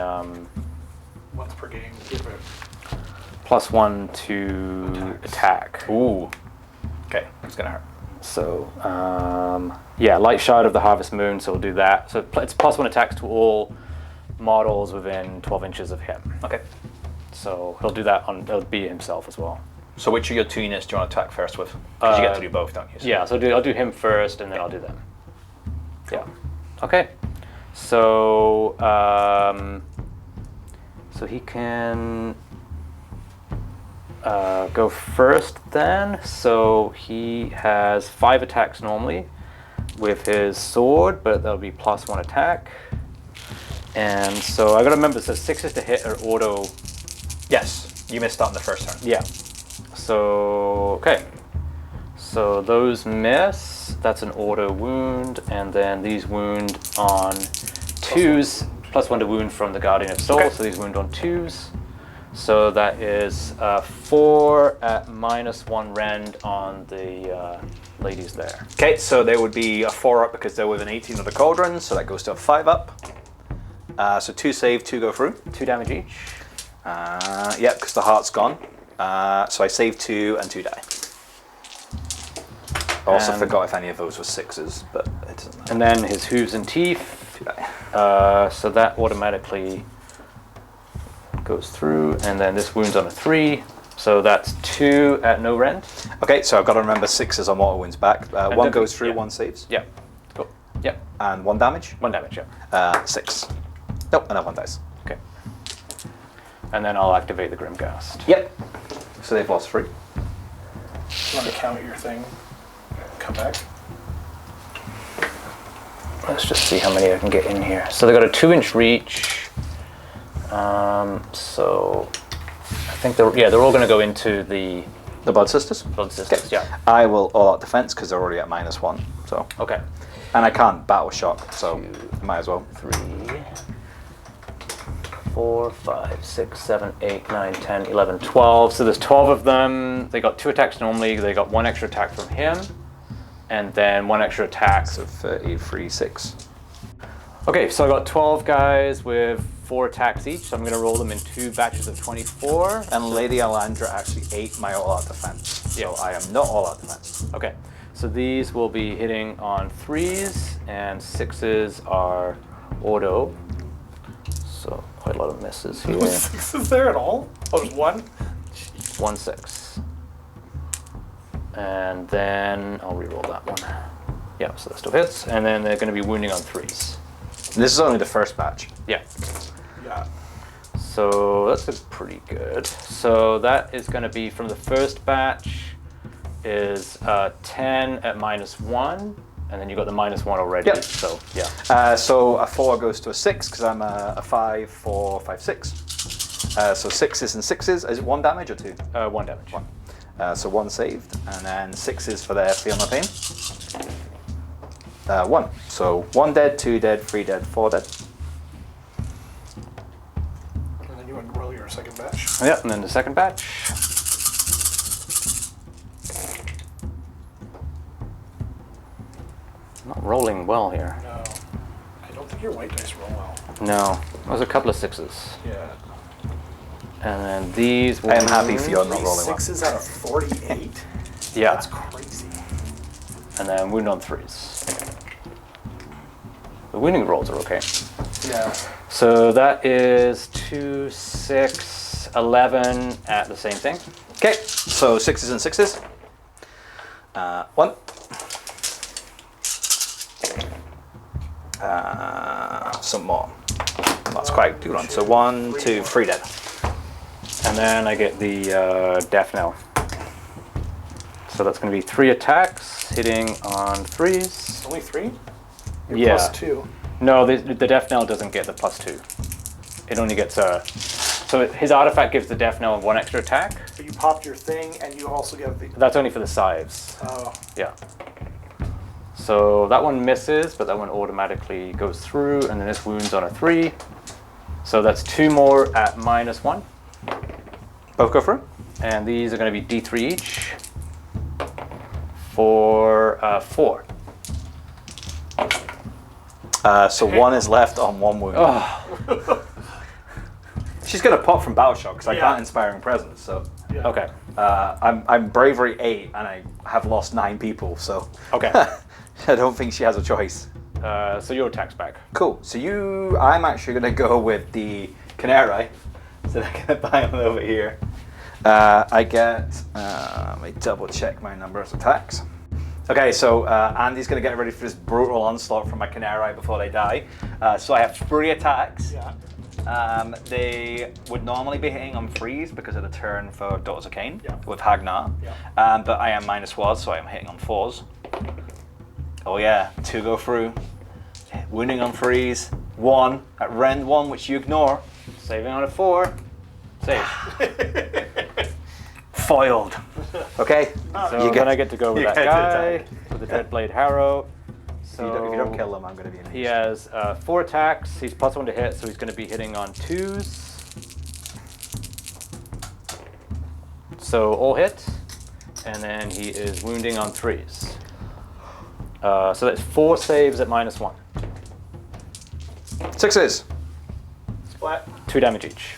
Once per game, give it. +1 to attack. Ooh. Okay, it's gonna hurt. So, yeah, Light Shard of the Harvest Moon, so we'll do that. So it's +1 attacks to all models within 12 inches of him. Okay. So he'll do that on, he'll be himself as well. So which of your 2 units do you want to attack first with? Because you get to do both, don't you? So- Yeah, so I'll do him first, and then I'll do them. Yeah. Okay. So, so he can go first then. So he has 5 attacks normally with his sword, but that'll be +1 attack. And so I gotta remember, so 6 is to hit or auto. Yes, you missed that on the first turn. Yeah. So, okay. So those miss. That's an auto wound, and then these wound on 2s, +1 to wound from the Guardian of Soul. So these wound on 2s. So that is 4 at -1 rend on the ladies there. Okay, so there would be a 4 up because they're within 18 of the cauldron, so that goes to a 5 up. So 2 save, 2 go through. 2 damage each. Yeah, because the heart's gone. So I save 2 and 2 die. I also forgot if any of those were 6s, but it doesn't matter. And then his hooves and teeth. 2 die. So that automatically goes through, and then this wounds on a 3. So that's 2 at no rend. Okay, so I've got to remember 6s on mortal wounds back. 1 goes through, 1 saves. Yeah. Cool. Yeah. And 1 damage. 1 damage, yeah. 6. Nope, another 1 dice. Okay. And then I'll activate the Grimghast. Yep. So they've lost 3. You want to count your thing? Come back. Let's just see how many I can get in here. So they got a 2-inch reach. So I think they're all going to go into the Blood Sisters? Blood Sisters. Yeah. I will all out defense because they're already at -1. So. Okay. And I can't battle shock, so might as well. 3, 4, 5, 6, 7, 8, 9, 10, 11, 12. So there's 12 of them. They got 2 attacks normally. They got 1 extra attack from him, and then 1 extra attack. So 33, 6. Okay, so I got 12 guys with 4 attacks each. So I'm going to roll them in 2 batches of 24. And Lady Alandra actually ate my all out defense. So I am not all out defense. Okay, so these will be hitting on 3s, and 6s are auto. So quite a lot of misses here. Was 6s there at all? Oh, there's 1? 1 6. And then I'll reroll that one. Yeah, so that still hits. And then they're going to be wounding on 3s. This is only the first batch. Yeah. Yeah. So that's pretty good. So that is going to be from the first batch is 10 at -1. And then you got the -1 already. Yep. So yeah. So a 4 goes to a 6 because I'm a 5, 4, 5, 6. So 6s and 6s. Is it 1 damage or 2? 1 damage. 1. So 1 saved, and then 6s for their feel no pain. 1. So 1 dead, 2 dead, 3 dead, 4 dead. And then you want to roll your second batch. Yeah, and then the second batch. Not rolling well here. No. I don't think your white dice roll well. No, it was a couple of 6s. Yeah. And then these. I am happy for you're not 3 rolling well. 6s out of 48? Yeah. That's crazy. And then wound on 3s. The wounding rolls are okay. Yeah. So that is 2, 6, 11 at the same thing. Okay, so 6s and 6s. 1. Some more. That's quite a good one. So 1, 2, 3 dead. And then I get the death knell. So that's going to be 3 attacks hitting on 3s. Only 3? You're Yeah. +2. No, the death knell doesn't get the +2. It only gets so his artifact gives the death knell 1 extra attack. But you popped your thing and you also get the... That's only for the scythes. Oh. Yeah. So that one misses, but that one automatically goes through, and then this wounds on a 3. So that's 2 more at -1. Both go through? And these are going to be D3 each for 4. So 1 is left on 1 wound. Oh. She's going to pop from battle shock because I Yeah. can't Inspiring Presence. So Yeah. Okay. I'm bravery 8 and I have lost 9 people. So Okay. I don't think she has a choice. So your attack's back. Cool. So I'm actually going to go with the Canary. So they're going to buy on over here. I get, let me double check my number of attacks. Okay, so Andy's going to get ready for this brutal onslaught from my Canary before they die. So I have 3 attacks. Yeah. They would normally be hitting on 3s because of the turn for Daughters of Khaine Yeah. with Hagnar. Yeah. But I am -1, so I am hitting on 4s. Oh yeah, 2 go through. Wounding on 3s. 1 at rend 1, which you ignore. Saving on a 4. Save. Foiled. Okay. So then I get to go with you that get to guy attack. with the Dreadblade Harrow. So If you don't kill him, I'm going to be amazed. he has 4 attacks. He's +1 to hit, so he's going to be hitting on 2s. So all hit, and then he is wounding on 3s. So that's 4 saves at -1. 6s. Splat. 2 damage each.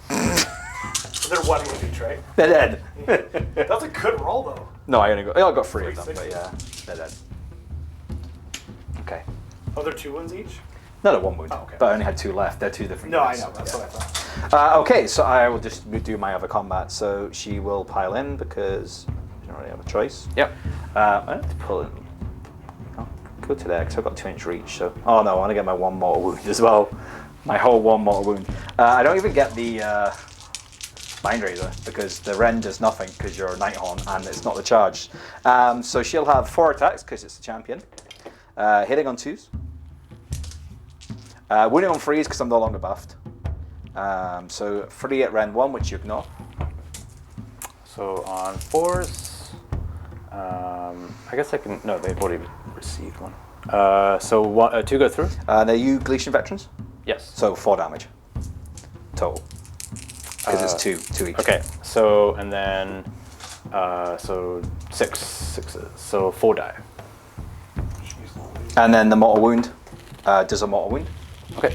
They're 1 with each, right? They're dead. That's a good roll, though. No, I got 3 of them, but sixes. yeah, they're dead. Okay. Oh, they're 2 wounds each? No, they're 1 wound. Oh, okay. But I only had 2 left. They're 2 different No, I units. know. That's what I thought. Okay, so I will just do my other combat. So she will pile in because she don't really have a choice. Yep. I have to pull in. I'll go to there because I've got 2-inch reach. So, oh no, I want to get my 1 mortal wound as well. My whole 1 mortal wound. I don't even get the Mind Razor because the Ren does nothing because you're a Nighthaunt and it's not the charge. So she'll have 4 attacks because it's the champion. Hitting on 2s. Wounding on 3s because I'm no longer buffed. So 3 at Ren 1, which you ignore. So on 4s, I guess I can. No, they've already received 1. So 2 go through. Are you Galician veterans? Yes. So 4 damage total. Because it's 2 each. Okay. So and then so 6 sixes. So 4 die. And then the mortal wound does a mortal wound. Okay.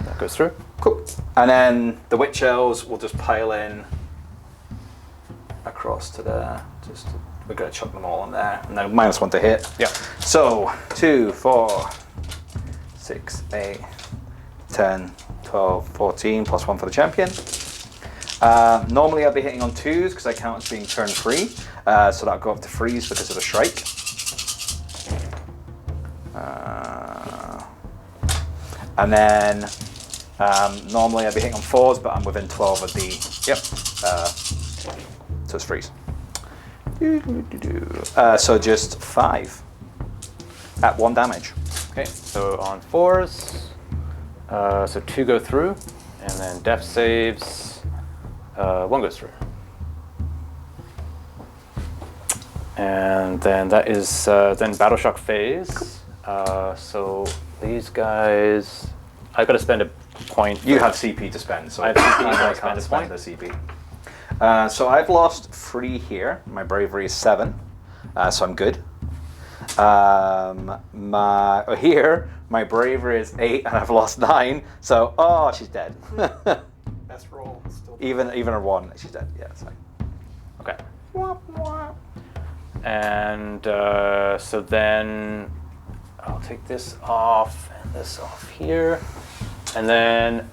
That goes through. Cool. And then the witch elves will just pile in across to there. We're gonna chuck them all in there, and then -1 to hit. Yeah. So 2, 4, 6, 8, 10, 12, 14, +1 for the champion. Normally I'll be hitting on 2s because I count as being turn free, so that'll go up to 3s because of the strike. And then normally I'd be hitting on 4s, but I'm within 12 of the. Yep. So it's 3s. So just 5 at 1 damage. Okay. So on 4s, so 2 go through, and then death saves. 1 goes through. And then that is then Battle Shock phase. So these guys, I've got to spend a point. You have CP to spend, so I have CP, I so I can't spend a spend point. the CP. So I've lost 3 here. My bravery is 7, so I'm good. My bravery is 8, and I've lost 9. So she's dead. Best roll. Still. even a 1, she's dead. Yeah, it's fine. Okay. And so then I'll take this off and this off here. And then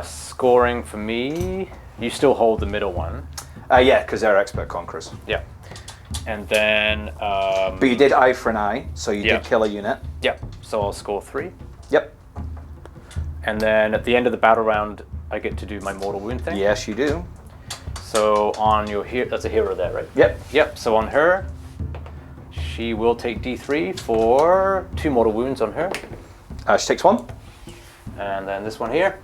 scoring for me, you still hold the middle one. Yeah, because they're expert conquerors. Yeah. And then... But you did eye for an eye, so you Yeah. did kill a unit. Yep. So I'll score 3. Yep. And then at the end of the battle round, I get to do my mortal wound thing. Yes, you do. So on your hero, that's a hero there, right? Yep. Yep. So on her, she will take D3 for 2 mortal wounds on her. She takes 1. And then this one here,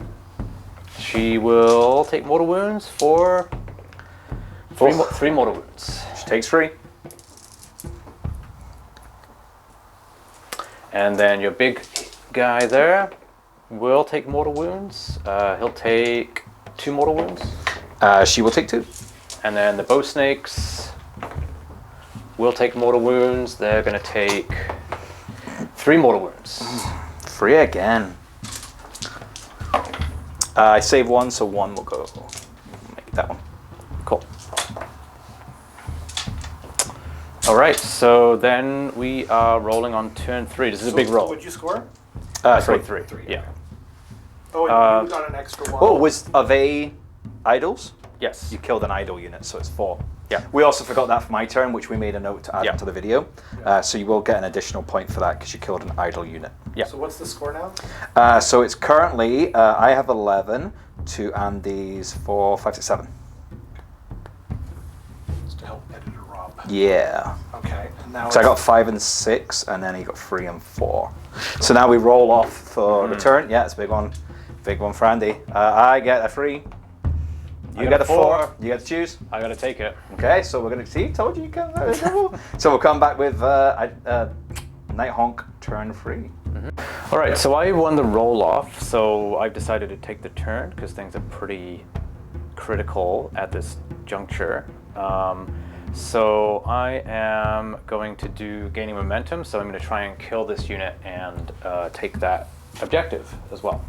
she will take mortal wounds for 3 mortal wounds. She takes 3. And then your big guy there will take mortal wounds. He'll take 2 mortal wounds. She will take 2. And then the bow snakes will take mortal wounds. They're going to take 3 mortal wounds. 3 again. I save 1, so 1 will go. Make that one. Cool. All right, so then we are rolling on turn 3. This is a big roll. What'd you score? 3. 3. Yeah. Oh, and you got an extra 1. Oh, are they idols? Yes. You killed an idol unit, so it's 4. Yeah. We also forgot that for my turn, which we made a note to add Yeah. to the video. So you will get an additional point for that because you killed an idol unit. Yeah. So what's the score now? So it's currently, I have 11 to Andy's 4, 5, 6, 7. Just to help editor Rob. Yeah. Okay. And now So I got 5 and 6, and then he got 3 and 4. So now we roll off for the turn. Yeah, it's a big one. Big one for Andy. I get a 3. You get a 4. You get to choose. I gotta take it. Okay, so we're gonna see. Told you can't. So we'll come back with Nighthaunt Turn 3. All right, so I won the roll off, so I've decided to take the turn because things are pretty critical at this juncture. So I am going to do gaining momentum, so I'm going to try and kill this unit and take that objective as well.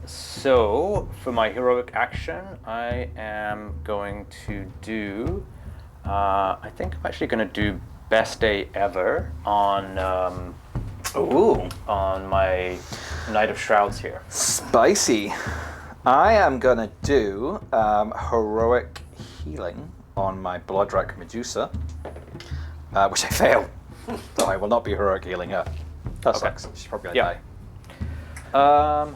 So for my heroic action, I am going to do, I think I'm actually going to do best day ever on on my Knight of Shrouds here. Spicy. I am gonna do heroic healing on my Bloodwreck Medusa, which I fail. So I will not be heroic healing her. That sucks. She's probably gonna die.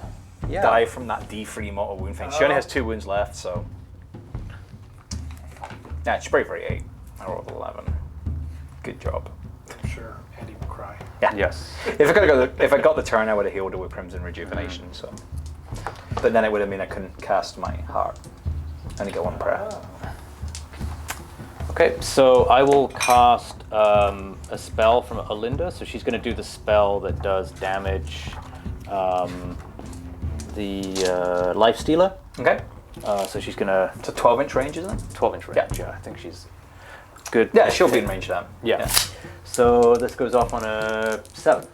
Yeah. Die from that D3 mortal wound thing. She only has 2 wounds left, so. Yeah, she's probably 8. I rolled 11. Good job. I'm sure Andy will cry. Yeah. Yes. If I got the turn, I would have healed her with Crimson Rejuvenation. So, but then it would have mean I couldn't cast my heart. I only get 1 prayer. Okay, so I will cast a spell from Olynder. So she's going to do the spell that does damage. The Life Stealer. Okay. So she's going to It's a 12-inch range, isn't it? 12-inch range. Yeah, I think she's good. Yeah, she'll be in range then. Yeah. So this goes off on a 7.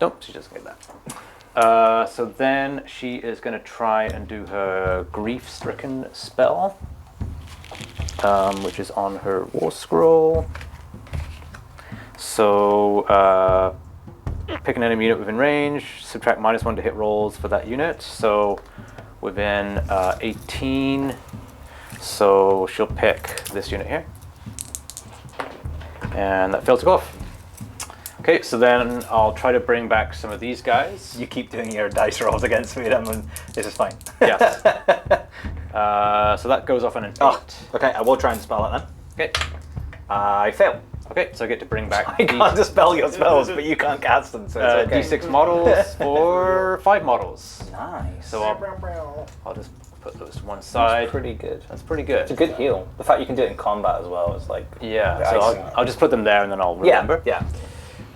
Nope, she doesn't get that. So then she is going to try and do her Grief-Stricken spell, which is on her War Scroll. So pick an enemy unit within range, subtract -1 to hit rolls for that unit. So within 18, so she'll pick this unit here. And that failed to go off. Okay, so then I'll try to bring back some of these guys. You keep doing your dice rolls against me, then this is fine. Yes. So that goes off on an 8. Okay, I will try and spell it then. Okay. I fail. Okay, so I get to bring back I can't dispel your spells, but you can't cast them, so it's okay. D6 models for 5 models. Nice. So I'll just put those to one side. That's pretty good. That's pretty good. It's a good heal. The fact you can do it in combat as well is like... Yeah, so I'll just put them there and then I'll remember. Yeah.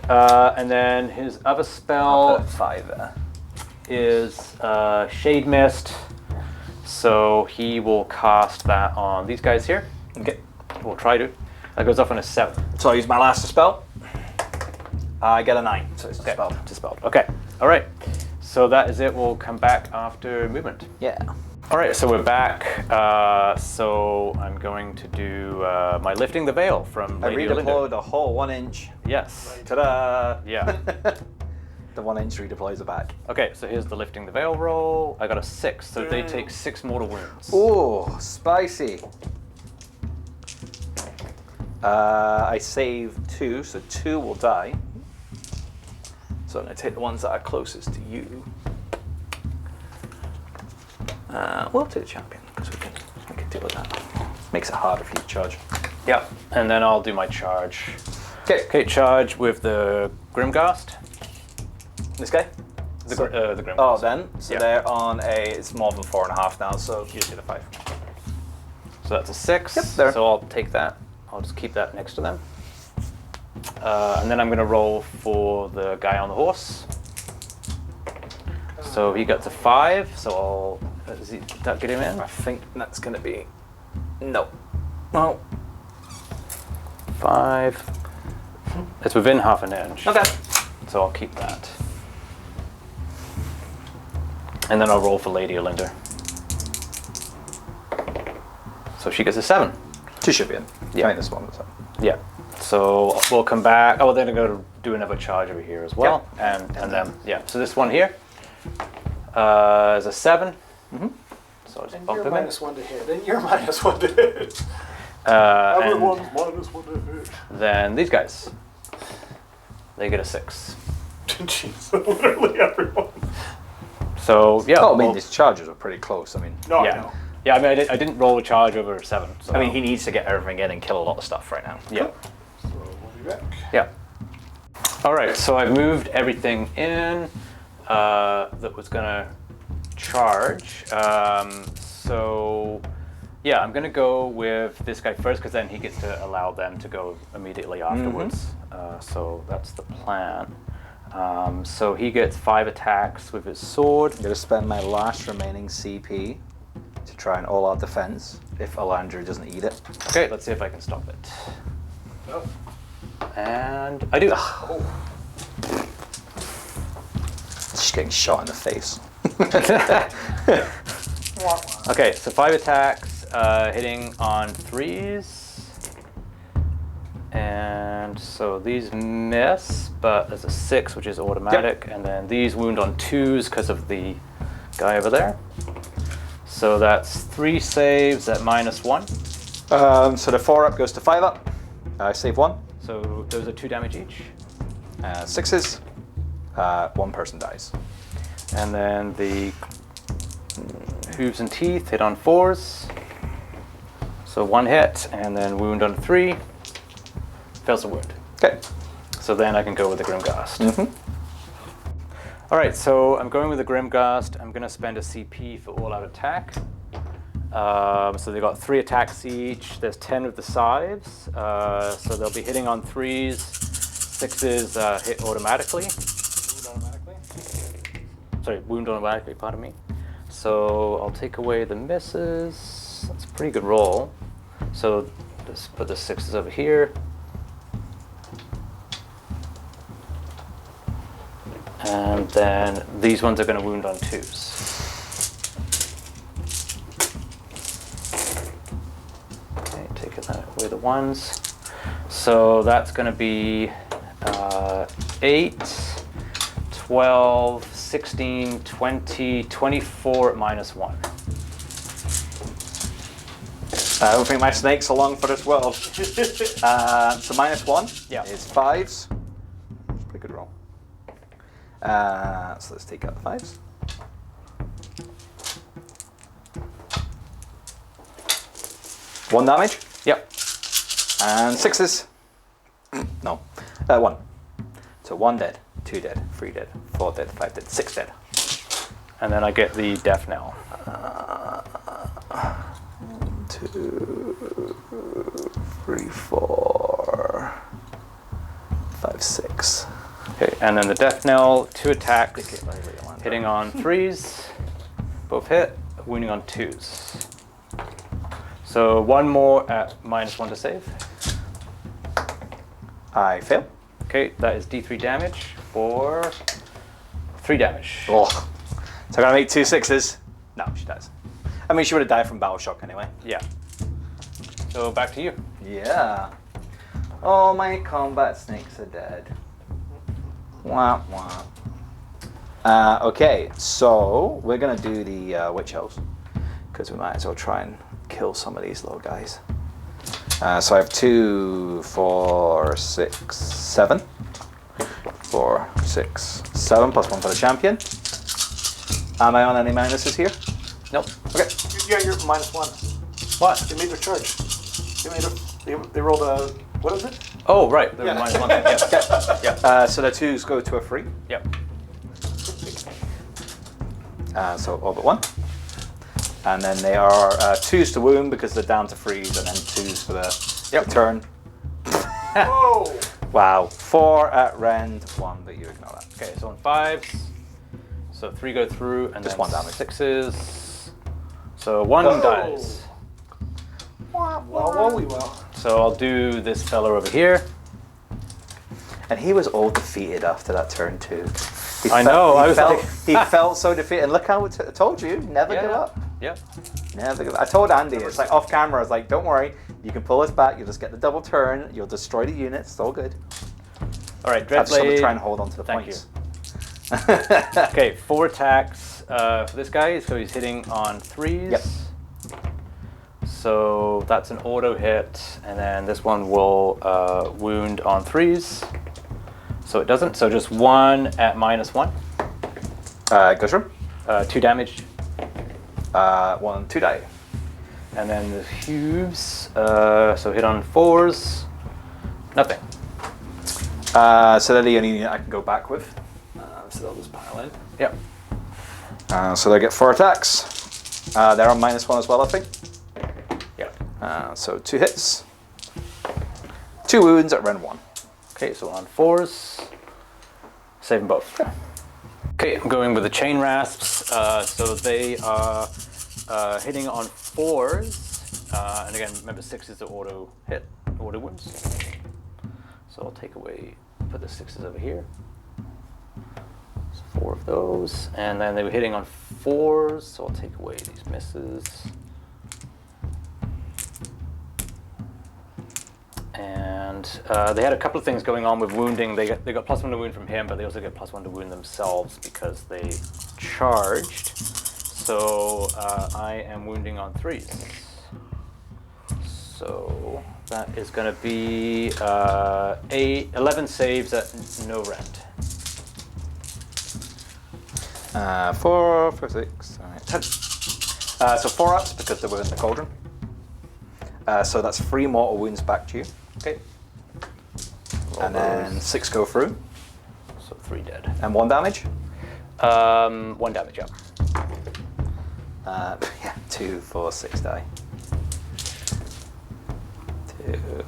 And then his other I'll spell put 5 there. is Shade Mist. So he will cast that on these guys here. Okay. We'll try to. That goes off on a 7. So I use my last spell. I get a 9, so it's dispelled. Dispelled. Okay. All right. So that is it. We'll come back after movement. Yeah. All right. So we're back. So I'm going to do my lifting the veil from I Lady Olynder. redeployed a whole 1 inch. Yes. Ta-da! Yeah. The 1 inch redeploys it back. Okay. So here's the lifting the veil roll. I got a 6. So they take 6 mortal wounds. Ooh, spicy. I save 2, so 2 will die. So I'm going to take the ones that are closest to you. We'll take the champion, because we can deal with that. Makes it harder for you to charge. Yeah. And then I'll do my charge. Okay. Okay. Charge with the Grimghast. This guy? The Grimghast. Oh, then. So Yeah. they're on it's more than 4.5 now, so usually the 5. So that's a 6. Yep, there. So I'll take that. I'll just keep that next to them. And then I'm going to roll for the guy on the horse. So he got to 5. So I'll. Did that get him in? I think that's going to be... No. No. 5. It's within half an inch. Okay. So I'll keep that. And then I'll roll for Lady Olynder. So she gets a 7. She should be in. Yeah. I think this one was up. Yeah. So we'll come back. Oh, then I'm going to do another charge over here as well. Yeah. And then, yeah. So this one here is a 7. Mm-hmm. So I'll just And bump you're him in. -1 to hit, and you're -1 to hit. And Everyone's -1 to hit. then these guys, they get a 6. Jeez, literally everyone. So yeah. Oh, I mean, well, these charges are pretty close. I mean, No, yeah. I know. Yeah, I mean, I didn't roll a charge over a 7. So I mean, he needs to get everything in and kill a lot of stuff right now. yeah. So we'll be back. Yeah. All right, so I've moved everything in that was going to charge. So yeah, I'm gonna go with this guy first because then he gets to allow them to go immediately afterwards. So that's the plan. So he gets 5 attacks with his sword. I'm going to spend my last remaining CP to try and all-out defense if Olynder doesn't eat it. Okay, let's see if I can stop it. Oh. And I do. Just getting shot in the face. Okay, so 5 attacks, hitting on 3s. And so these miss, but there's a 6, which is automatic. And then these wound on 2s because of the guy over there. So that's 3 saves at -1. So the 4 up goes to 5 up. I save 1. So those are 2 damage each. 6s. 1 person dies. And then the hooves and teeth hit on 4s. So 1 hit, and then wound on 3. Fails the wound. Okay. So then I can go with the Grimghast. All right, so I'm going with the Grimghast. I'm going to spend a CP for all-out attack. So they got 3 attacks each. There's 10 of the scythes. So they'll be hitting on 3s. 6s hit automatically. Sorry, wound automatically, pardon me. So I'll take away the misses. That's a pretty good roll. So just put the 6s over here. And then these ones are going to wound on 2s. Okay, taking away the 1s. So that's going to be 8, 12, 16, 20, 24 at -1. I don't think my snake's along for this world. So -1 is 5s. Pretty good roll. So let's take out the 5s. One damage. Yep. And 6s. No. 1. So 1 dead, 2 dead, 3 dead, 4 dead, 5 dead, 6 dead. And then I get the death knell. 1, 2, 3, 4, 5, 6. Okay, and then the death knell, 2 attacks, hitting on 3s, both hit, wounding on 2s. So 1 more at -1 to save. I fail. Okay, that is D3 damage for 3 damage. Oh. So I'm gonna make 2 6s. No, she dies. I mean, she would have died from battle shock anyway. Yeah. So back to you. Yeah. All my combat snakes are dead. Wah, wah. Okay, so we're gonna do the witch elves because we might as well try and kill some of these little guys. So I have 2, 4, 6, 7. 4, 6, 7 plus 1 for the champion. Am I on any minuses here? Nope. Okay. Yeah, you're -1. What? They made their charge. They rolled a, what is it? Oh, right. There Yeah. was -1 thing. Yeah. Yeah. So the 2s go to a 3. Yep. So all but 1. And then they are 2s to wound because they're down to 3s, and then 2s for the turn. Whoa! Wow. 4 at rend, 1, but you ignore that. Okay, so on 5s. So 3 go through, and Just then 1 damage. 6s. So 1 dies. Well. So I'll do this fella over here. And he was all defeated after that turn too. I know, I was like- he felt so defeated. And look how I told you, never give up. Yep. Never give up. I told Andy, it's like off camera, I was like, don't worry, you can pull us back, you'll just get the double turn, you'll destroy the units, it's all good. All right, I just want to Dreadblade. try and hold on to the Thank points. Okay, 4 attacks for this guy, so he's hitting on 3s. Yep. So that's an auto hit, and then this one will wound on 3s. So it doesn't, so just 1 at -1. Goes from 2 damage. 1, 2 die. And then the hooves, so hit on 4s, nothing. So they're the only unit I can go back with. So they'll just pile in. Yep. So they get 4 attacks. They're on -1 as well, I think. Yeah. So 2 hits. 2 wounds at round 1. Okay, so on 4s. Save them both. Yeah. Okay, I'm going with the chain rasps. So they are hitting on 4s. And again, remember 6 is the auto hit, auto wounds. So I'll take away, put the 6s over here. So 4 of those. And then they were hitting on 4s, so I'll take away these misses. And they had a couple of things going on with wounding. They got +1 to wound from him, but they also get +1 to wound themselves because they charged. So I am wounding on 3s. So that is going to be 11 saves at no rend. 4, 4, 6, 10. So 4 ups because they were in the cauldron. So that's 3 mortal wounds back to you. Okay. And then 6 go through. So 3 dead. And 1 damage. 1 damage, yeah. Yeah, 2, 4, 6 die. 2,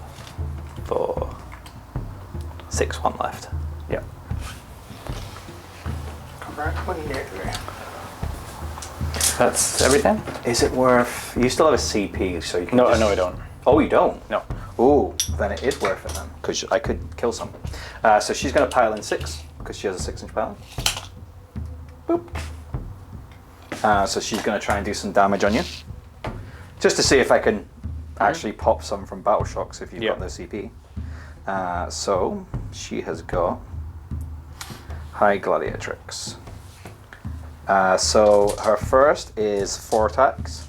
4, 6, 1 left. Yeah. That's everything? Is it worth? You still have a CP, so you can. No, just... no, I don't. Oh, you don't? No. Ooh, then it is worth it then, because I could kill some. So she's going to pile in 6 because she has a 6-inch pile. Boop. So she's going to try and do some damage on you, just to see if I can actually pop some from battle shocks if you've got the CP. So she has got high gladiatrix. So her first is 4 attacks.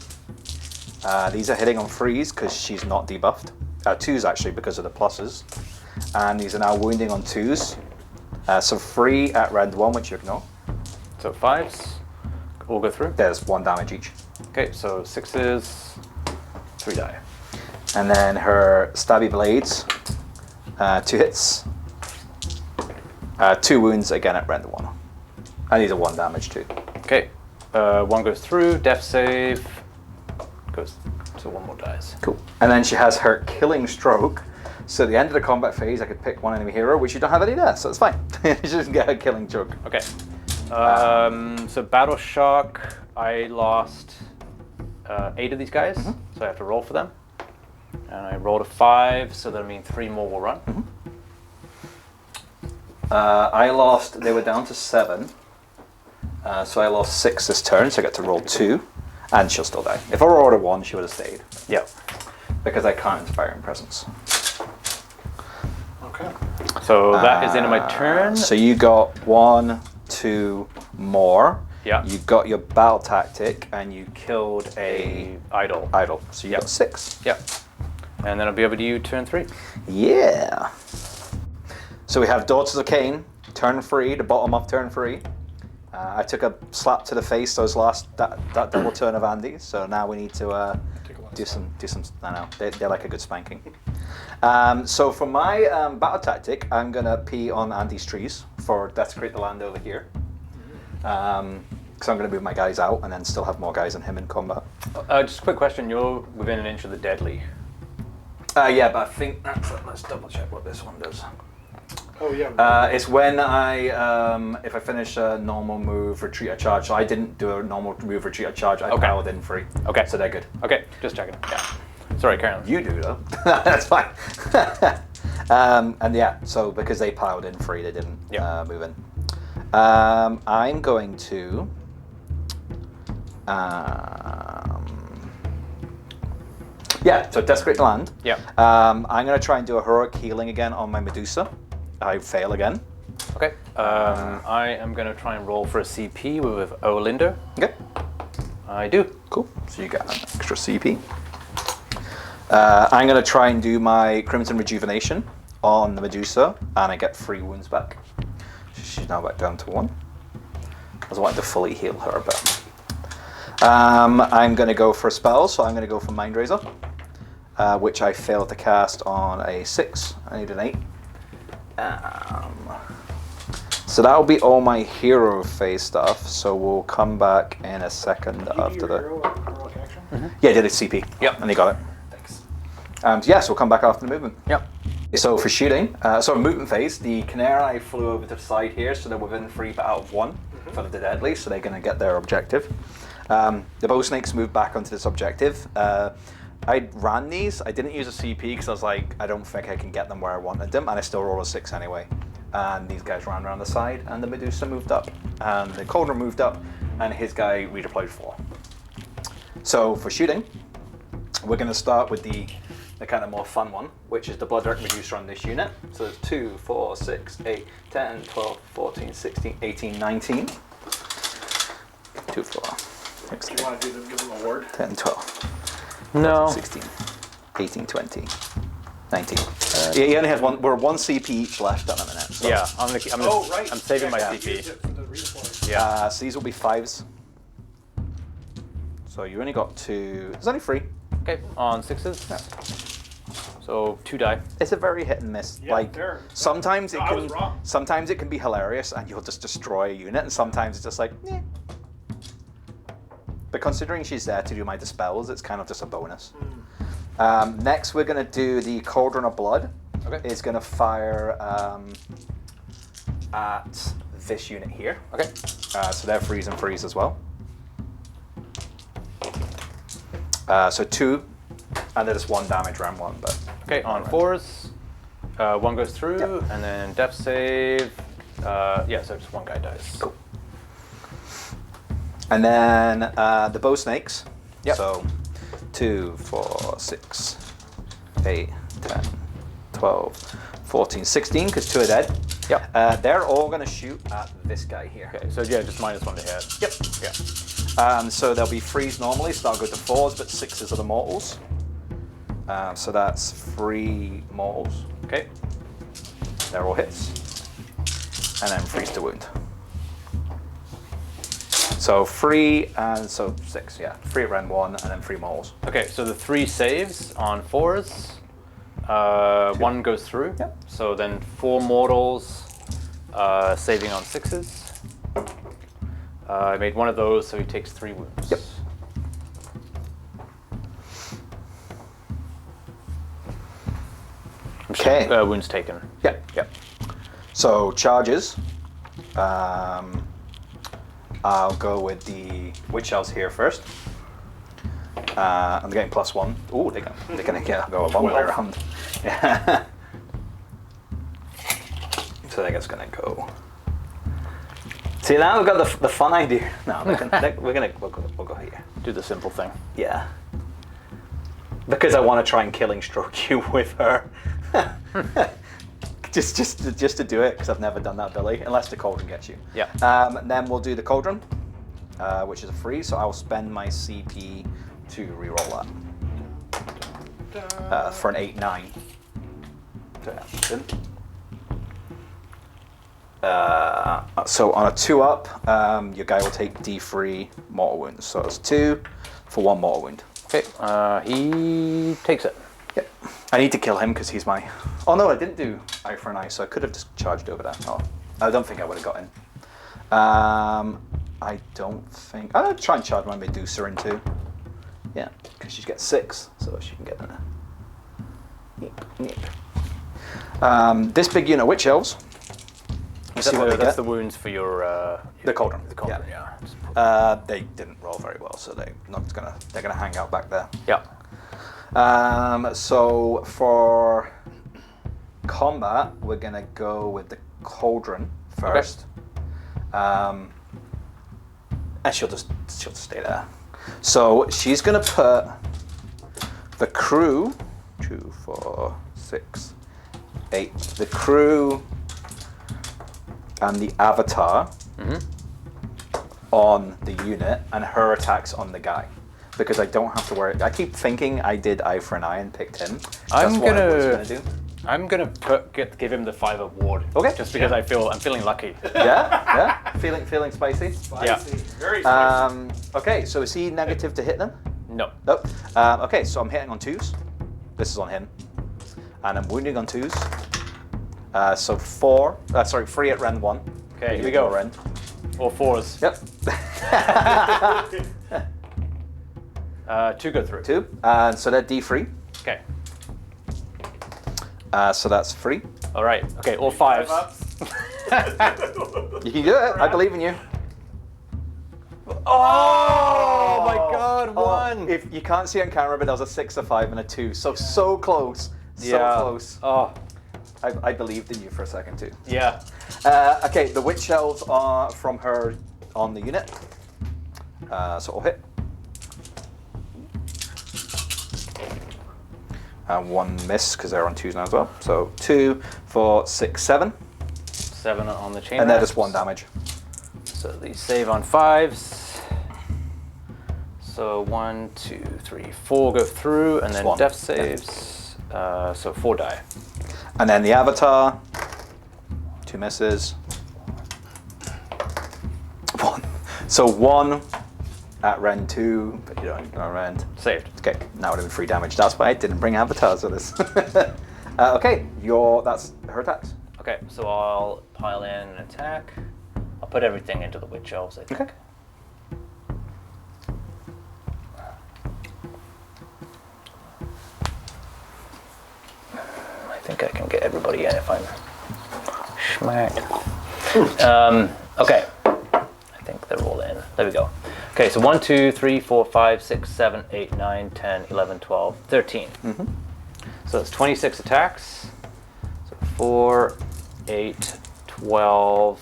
These are hitting on 3s because she's not debuffed. 2s actually because of the pluses. And these are now wounding on 2s. So 3 at round 1, which you ignore. So 5s all go through. There's 1 damage each. Okay, so 6s, 3 die. And then her stabby blades, 2 hits. 2 wounds again at round 1. And these are 1 damage too. Okay, 1 goes through, death save, goes, so 1 more dies. Cool. And then she has her killing stroke. So at the end of the combat phase, I could pick 1 enemy hero, which you don't have any there, so it's fine. She doesn't get a killing stroke. Okay. So battle shock, I lost 8 of these guys, so I have to roll for them. And I rolled a 5, so that means 3 more will run. I lost, they were down to 7. So I lost 6 this turn, so I get to roll 2. And she'll still die. If I rolled a 1, she would have stayed. Yeah. Because I can't inspire in presence. Okay. So that is the end of my turn. So you got 1, 2 more. Yeah. You got your battle tactic, and you killed a idol. idol. So you got 6. Yeah. And then I'll be over to you turn 3. Yeah. So we have Daughters of Khaine, turn 3, the bottom of turn 3. I took a slap to the face that double turn of Andy. So now we need to do some. I know they're like a good spanking. So for my battle tactic, I'm gonna pee on Andy's trees for desecrate the land over here. Because I'm gonna move my guys out and then still have more guys than him in combat. Just a quick question: you're within an inch of the deadly. Yeah, but I think let's double check what this one does. Oh yeah. It's when if I finish a normal move, retreat, or charge. So I didn't do a normal move, retreat, or charge. I powered in 3. Okay. So they're good. Okay, just checking. Yeah. Sorry, carry on. You do though. That's fine. And yeah, so because they piled in 3, they didn't move in. I'm going to. Yeah, so desecrate the land. Yeah. I'm going to try and do a heroic healing again on my Medusa. I fail again. Okay. I am going to try and roll for a CP with Olynder. Okay. I do. Cool. So you get an extra CP. I'm going to try and do my Crimson Rejuvenation on the Medusa, and I get 3 wounds back. She's now back down to 1. I was wanting to fully heal her, but I'm going to go for a spell, so I'm going to go for Mind Razor, which I failed to cast on a 6. I need an 8. So that'll be all my hero phase stuff. So we'll come back in a second after the. Heroic action? Yeah, I did a CP. Yep. And he got it. Thanks. Yes, we'll come back after the movement. Yep. So for shooting, movement phase, the Khaine flew over to the side here, so they're within 3 out of 1 for the deadly, so they're going to get their objective. The bow snakes moved back onto this objective. I ran these. I didn't use a CP because I was like, I don't think I can get them where I wanted them, and I still rolled a 6 anyway. And these guys ran around the side, and the Medusa moved up, and the Cauldron moved up, and his guy redeployed 4. So for shooting, we're going to start with the kind of more fun one, which is the Blood Dark Medusa on this unit. So there's 2, 4, 6, 8, 10, 12, 14, 16, 18, 19. 2, 4, 6, Do you want to give them a word? 10, 12, No. 16, 18, 20, 19. Yeah, he only has one. We're 1 CP each left at the minute. So. Yeah, Oh, right. I'm saving my Yeah, CP. use it for the redeploy. Yeah. So these will be 5s. So you only got 2. There's only 3. Okay, on 6s. Yeah. So 2 die. It's a very hit and miss. Yeah, like fair. sometimes No, it I can. was wrong. Sometimes it can be hilarious, and you'll just destroy a unit, and sometimes it's just like, eh. But considering she's there to do my dispels, it's kind of just a bonus. Next, we're going to do the Cauldron of Blood. Okay. It's going to fire at this unit here. Okay. So they're freeze and freeze as well. So 2, and there's 1 damage round 1, but. Okay, on 4s, 1 goes through, Yep. and then death save. Yeah, so just 1 guy dies. Cool. And then the bow snakes. Yep. So 2, 4, 6, 8, 10, 12, 14, 16, because 2 are dead. Yep. They're all going to shoot at this guy here. Okay, so yeah, just -1 to hit. Yep. Yeah. So they'll be freeze normally, so that'll go to 4s, but 6s are the mortals. So that's 3 mortals. Okay. They're all hits. And then freeze to wound. So 3 and so 6, yeah. 3 at round 1 and then 3 mortals. Okay, so the 3 saves on 4s. 1 goes through. Yep. So then 4 mortals saving on 6s. I made 1 of those, so he takes 3 wounds. Yep. Okay. Wounds taken. Yep. Yep. So charges. I'll go with the witch elves here first. I'm getting +1. Ooh, they're gonna go a long way around. Yeah. So they're just gonna go. See, now we've got the fun idea. No, we'll go here. Do the simple thing. Yeah. Because I want to try and killing stroke you with her. just to do it, because I've never done that ability, unless the Cauldron gets you. Yeah. Then we'll do the Cauldron, which is a free, so I'll spend my CP to reroll that. For an 8-9. So that's good. So on a 2-up, your guy will take D3 mortal wounds. So it's 2 for 1 mortal wound. Okay, he takes it. Yep. I need to kill him because he's my. Oh no, I didn't do eye for an eye, so I could have just charged over that. Oh, I don't think I would have got in. I don't think. I'll try and charge my Medusa in too. Yeah, because she gets 6, so she can get in there. Yep. This big unit, witch elves. That's the wounds for your The Cauldron. The Cauldron, yeah. They didn't roll very well, so they're gonna hang out back there. Yeah. So for combat, we're gonna go with the Cauldron first. Okay. And she'll just stay there. So she's gonna put the crew 2, 4, 6, 8. The crew and the avatar on the unit, and her attacks on the guy. Because I don't have to worry. I keep thinking I did eye for an eye and picked him. That's what I was gonna do. I'm gonna give him the 5 award. Okay. Just because I'm feeling lucky. Yeah. Feeling spicy. Spicy. Very spicy. Okay, so is he negative to hit them? No. Nope. Okay, so I'm hitting on 2s. This is on him, and I'm wounding on 2s. So 3 at round 1. Okay, here we go. Ren. All 4s. Yep. 2 go through. 2. And so they're D3. Okay. So that's 3. All right. Okay, all 5s. You can do it. I believe in you. Oh my God! 1. If you can't see it on camera, but there was a 6, a 5, and a 2. So close. So close. Oh. I believed in you for a second too. Yeah. Okay, the witch elves are from her on the unit. So I'll hit. 1 miss because they're on 2s now as well. So 2, 4, 6, 7. 7 on the chain. And they're just 1 damage. So these save on 5s. So 1, 2, 3, 4 go through, and then 1. death saves. So 4 die. And then the avatar. 2 misses. 1. So 1 at Rend 2, but you don't ignore Rend. Saved. Okay, now it would have been 3 damage. That's why I didn't bring avatars with this. Okay, that's her attacks. Okay, so I'll pile in an attack. I'll put everything into the witch elves, I think. Okay. I think I can get everybody in if I'm schmacked. Okay, I think they're all in. There we go. Okay, so 1, 2, 3, 4, 5, 6, 7, 8, 9, 10, 11, 12, 13. So that's 26 attacks. So 4, 8, 12,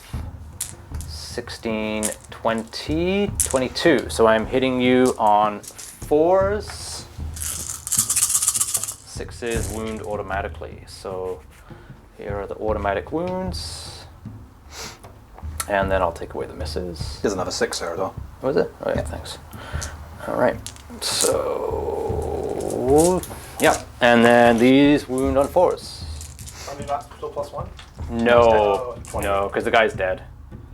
16, 20, 22. So I'm hitting you on 4s. 6s wound automatically. So here are the automatic wounds. And then I'll take away the misses. There's another 6 there as well. Was it? Oh yeah, thanks. All right. So yeah, and then these wound on 4s. Are they not still +1? No, no, because the guy's dead.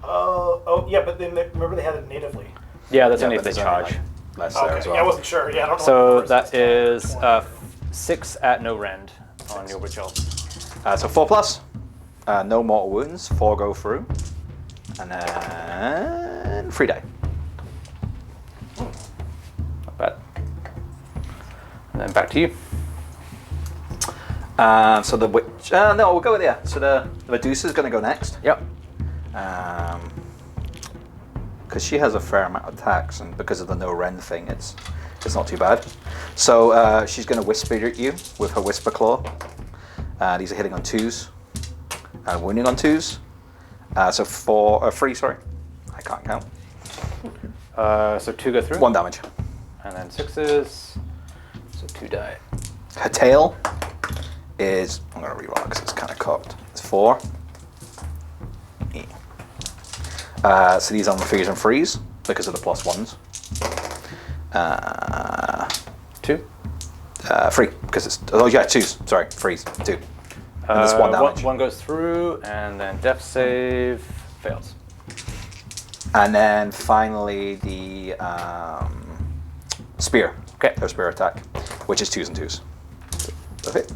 Oh, yeah, but then remember they had it natively. Yeah, that's only but if they there's only, charge. less there Okay, as well. yeah, I wasn't sure. Yeah, I don't know. So what the that numbers is 6 at no rend on your witch elves. So 4 plus. No mortal wounds. 4 go through. And then 3 die. Not bad. And then back to you. So the witch. No, we'll go with So the Medusa is going to go next. Yep. Because she has a fair amount of attacks, and because of the no rend thing, it's not too bad. So she's going to whisper at you with her whisper claw. These are hitting on 2s, wounding on 2s. So 3. Sorry, I can't count. So 2 go through. 1 damage. And then 6s. So 2 die. Her tail is. I'm going to reroll because it's kind of cocked. It's 4. So these are on the 3s and 3s because of the +1s. 2. 3 because it's 2s. Sorry, 3s 2. And there's 1 damage. 1 goes through, and then death save fails. And then finally the spear. Okay. Her spear attack, which is 2s and 2s. So hit.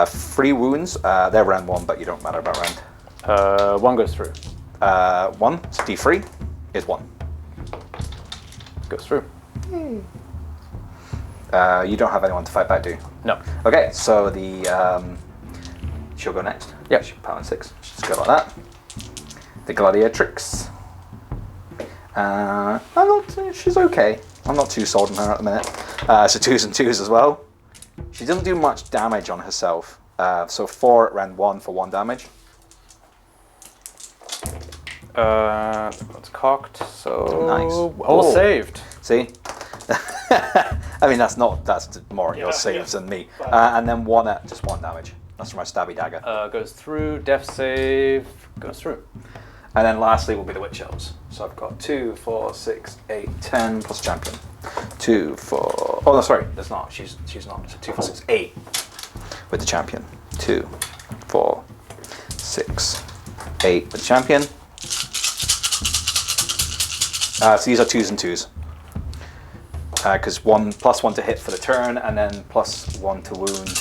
3 wounds. They're round 1, but you don't matter about round. 1 goes through. 1. So D3 is 1. Goes through. You don't have anyone to fight back, do you? No. Okay, so the she'll go next. Yep. She'll power 6. She'll just go like that. The Gladiatrix. She's okay. I'm not too sold on her at the minute. So 2s and 2s as well. She doesn't do much damage on herself. So 4 at round 1 for 1 damage. It's cocked. So Nice. all Oh. saved. See? I mean, that's more your saves than me. And then 1 at just 1 damage. That's from my stabby dagger. Goes through. Death save goes through. And then lastly will be the witch elves. So I've got 2, 4, 6, 8, 10 plus champion. 2, 4. Oh no, sorry, that's not. She's not. So 2, 4, 6, 8 with the champion. 2, 4, 6, 8 with the champion. So these are 2s and 2s. Because +1 to hit for the turn, and then +1 to wound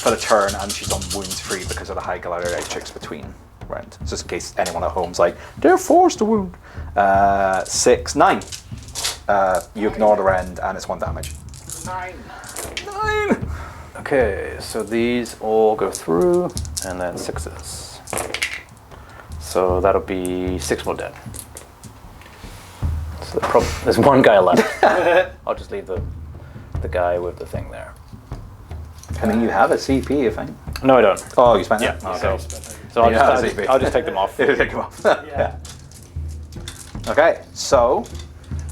for the turn, and she's on wounds free because of the high Gladiatrix between. rend. Just in case anyone at home's like, they're forced to wound. 6, 9. You ignore the rend and it's 1 damage. 9. 9! Okay, so these all go through, and then 6s. So that'll be 6 more dead. So there's 1 guy left. I'll just leave the guy with the thing there. I mean, you have a CP, I think. No, I don't. Oh, you spent it? Yeah, Okay. So I'll Yeah, I'll just take them off. Take them off. Yeah. Okay, so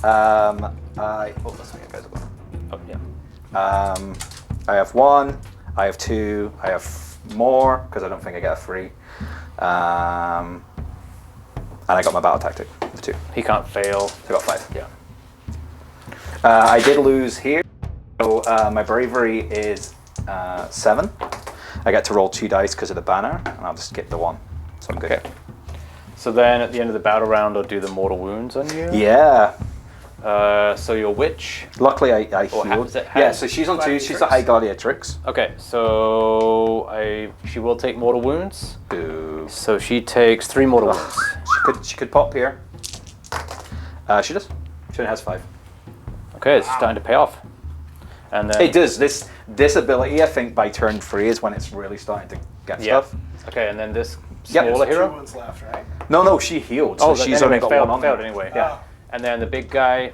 oh, that's not guys. Oh, yeah. I have 1. I have 2. I have more because I don't think I get a free. And I got my battle tactic of 2. He can't fail. I got 5. Yeah. I did lose here, so my bravery is 7. I get to roll 2 dice because of the banner, and I'll just skip the 1. So I'm good. Okay. So then at the end of the battle round, I'll do the mortal wounds on you. Yeah. So your witch. Luckily, I Or healed. is it Yeah, so she's on 2. She's the High Gladiatrix. Okay, so she will take mortal wounds. Boo. So she takes 3 mortal wounds. She could pop here. She does. She only has 5. Okay, it's starting to pay off. And then It does. This ability, I think, by turn 3 is when it's really starting to get stuff. Okay, and then this Yep. smaller There's 2 hero. ones left, right? No, she healed. So she's only got failed, 1 on failed her. anyway. Yeah. And then the big guy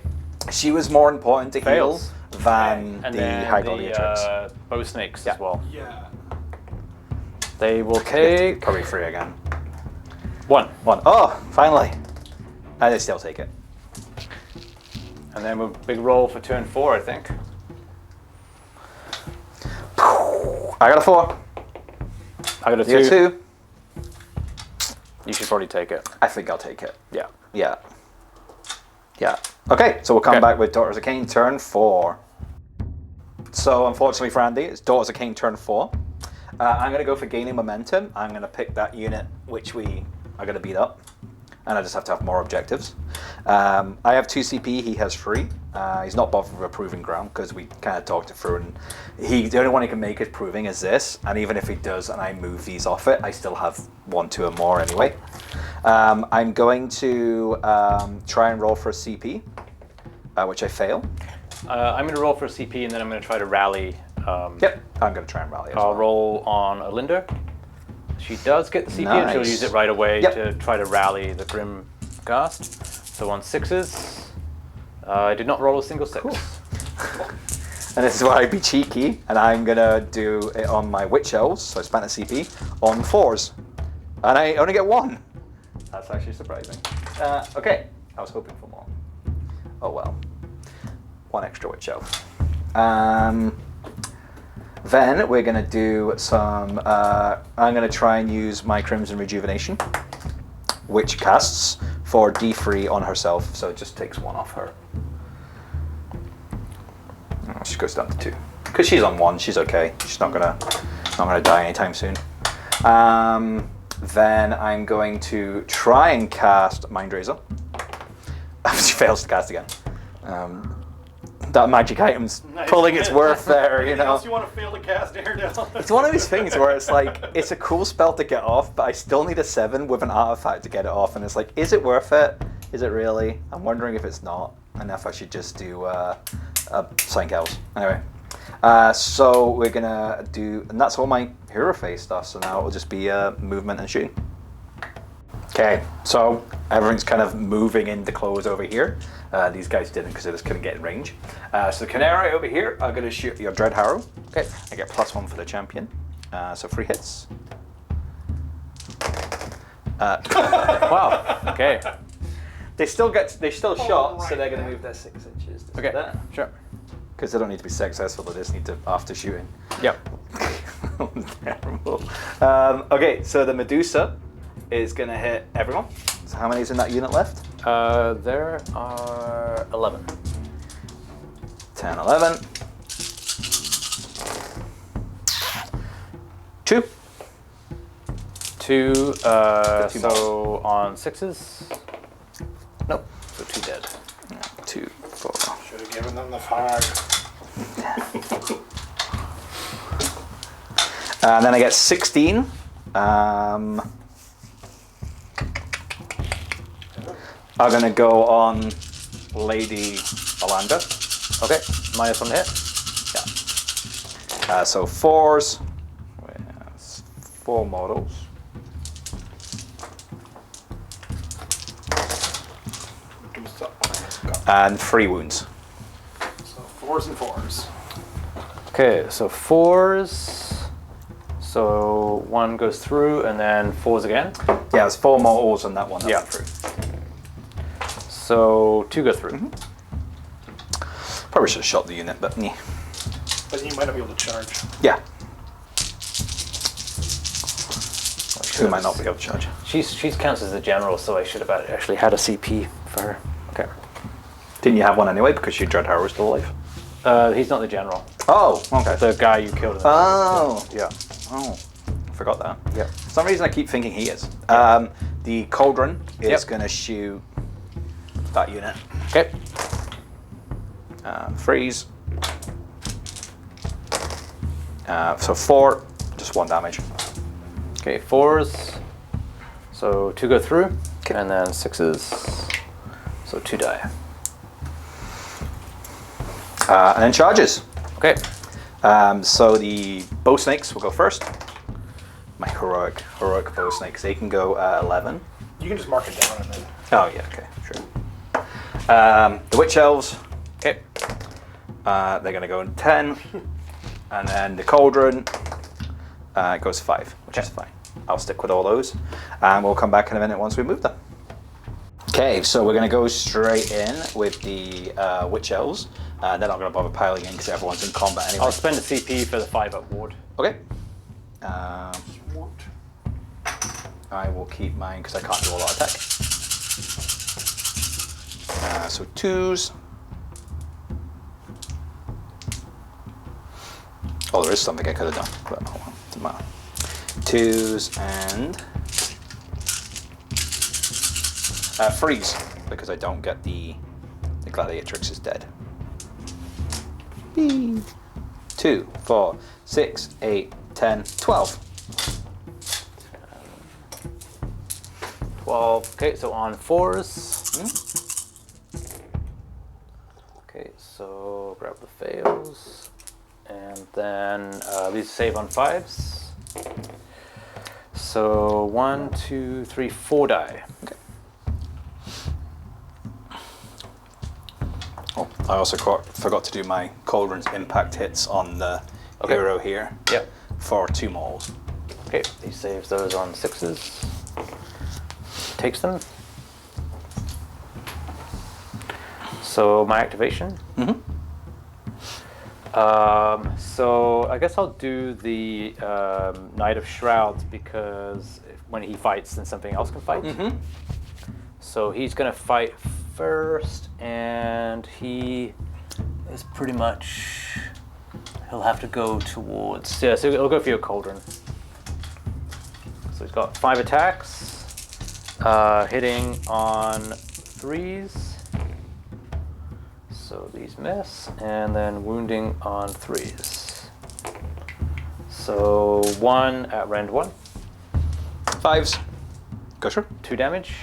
She was more important to fails. heal than And the then High the Gladiatrix. bow snakes Yeah. as well. Yeah. They will take Probably 3 again. 1. 1. Oh, finally. And they still take it. And then a big roll for turn 4, I think. I got a 4. I got a 2. You got 2. You should probably take it. I think I'll take it. Yeah. Yeah. Yeah. Okay, so we'll come Okay. back with Daughters of Khaine turn 4. So unfortunately for Andy, it's Daughters of Khaine turn 4. I'm going to go for gaining momentum. I'm going to pick that unit which we are going to beat up. And I just have to have more objectives. I have 2 CP, he has 3. He's not bothered with Proving Ground because we kind of talked it through, and the only one he can make is Proving is this, and even if he does and I move these off it, I still have 1, 2 or more anyway. I'm going to try and roll for a CP, which I fail. I'm going to roll for a CP and then I'm going to try to rally. Yep, I'm going to try and rally as I'll well. roll on Olynder. She does get the CP and she'll Nice. use it right away Yep. to try to rally the Grim Ghast. So on 6s, I did not roll a single 6. And this is where I'd be cheeky, and I'm going to do it on my Witch Elves, so I spent a CP, on 4s. And I only get 1. That's actually surprising. Okay, I was hoping for more. Oh well. 1 extra Witch Elf. Then we're going to do some... I'm going to try and use my Crimson Rejuvenation, which casts for D3 on herself, so it just takes 1 off her. Oh, she goes down to 2. Because she's on 1, she's okay. She's not gonna die anytime soon. Then I'm going to try and cast Mind Razor. She fails to cast again. That magic item's pulling its worth there, you know. You want to fail to cast Daredevil? It's one of these things where it's like, it's a cool spell to get off, but I still need a 7 with an artifact to get it off, and it's like, is it worth it? Is it really? I'm wondering if it's not, and if I should just do Sank Elves. Anyway, so we're gonna do, and that's all my hero phase stuff, so now it'll just be movement and shooting. Okay, so everything's kind of moving into close over here. These guys didn't because they just couldn't get in range. So Canary over here are going to shoot your Dread Harrow. Okay, I get +1 for the champion. So 3 hits. Wow, okay. They still shot, right so they're going to there. move their 6 inches. To Okay, that. sure. Because they don't need to be successful, they just need to after shooting. Yep. Terrible. Okay, so the Medusa is going to hit everyone. So how many is in that unit left? There are 11. 10, 11. 2. 2, 2 so on 6s? Nope, so 2 dead. 2, 4. Should have given them the fog. And then I get 16. are going to go on Lady Olynder. Okay, -1 to hit. Yeah. So 4s. 4 models. And 3 wounds. So 4s and 4s. Okay, so 4s. So 1 goes through, and then 4s again. Yeah, there's 4 models on that one that Yeah. went through. So 2 go through. Probably should have shot the unit, but yeah. But you might not be able to charge. Yeah. Who might not be able to charge? She's counts as the general, so I should have actually had a CP for her. Okay. Didn't you have one anyway because your Dreadhowler was still alive? He's not the general. Oh, okay. The guy you killed. In the Oh. Yeah. Oh, I forgot that. Yeah. For some reason I keep thinking he is. The Cauldron is going to shoot that unit. Okay. Freeze. So 4, just 1 damage. Okay, 4s. So 2 go through, and then 6s. So 2 die. And then charges. Okay. So the bow snakes will go first. My heroic bow snakes. They can go 11. You can just mark it down and then. Oh yeah, okay, sure. The witch elves. Okay. They're gonna go 10, and then the cauldron goes 5, which is fine. I'll stick with all those, and we'll come back in a minute once we move them. Okay, so we're gonna go straight in with the witch elves. They're not gonna bother piling in because everyone's in combat anyway. I'll spend a CP for the 5-up ward. Okay. I will keep mine because I can't do a lot of attack. So 2s. Oh, there is something I could have done, but oh well, doesn't matter. 2s and freeze because I don't get the Gladiatrix is dead. 2, 4, 6, 8, 10, 12. 12. Okay, so on 4s. Okay, so grab the fails. And then these save on 5s. So 1, 2, 3, 4 die. Okay. Oh, I also forgot to do my Cauldron's impact hits on the hero here. Yep. For 2 mauls. Okay, he saves those on 6s. Takes them. So my activation. So I guess I'll do the Knight of Shrouds because when he fights, then something else can fight. So he's going to fight first, and he is pretty much. He'll have to go towards. Yeah, so he'll go for your Cauldron. So he's got 5 attacks, hitting on 3s. So these miss, and then wounding on 3s. So 1 at rend 1. 5s. Go through. 2 damage.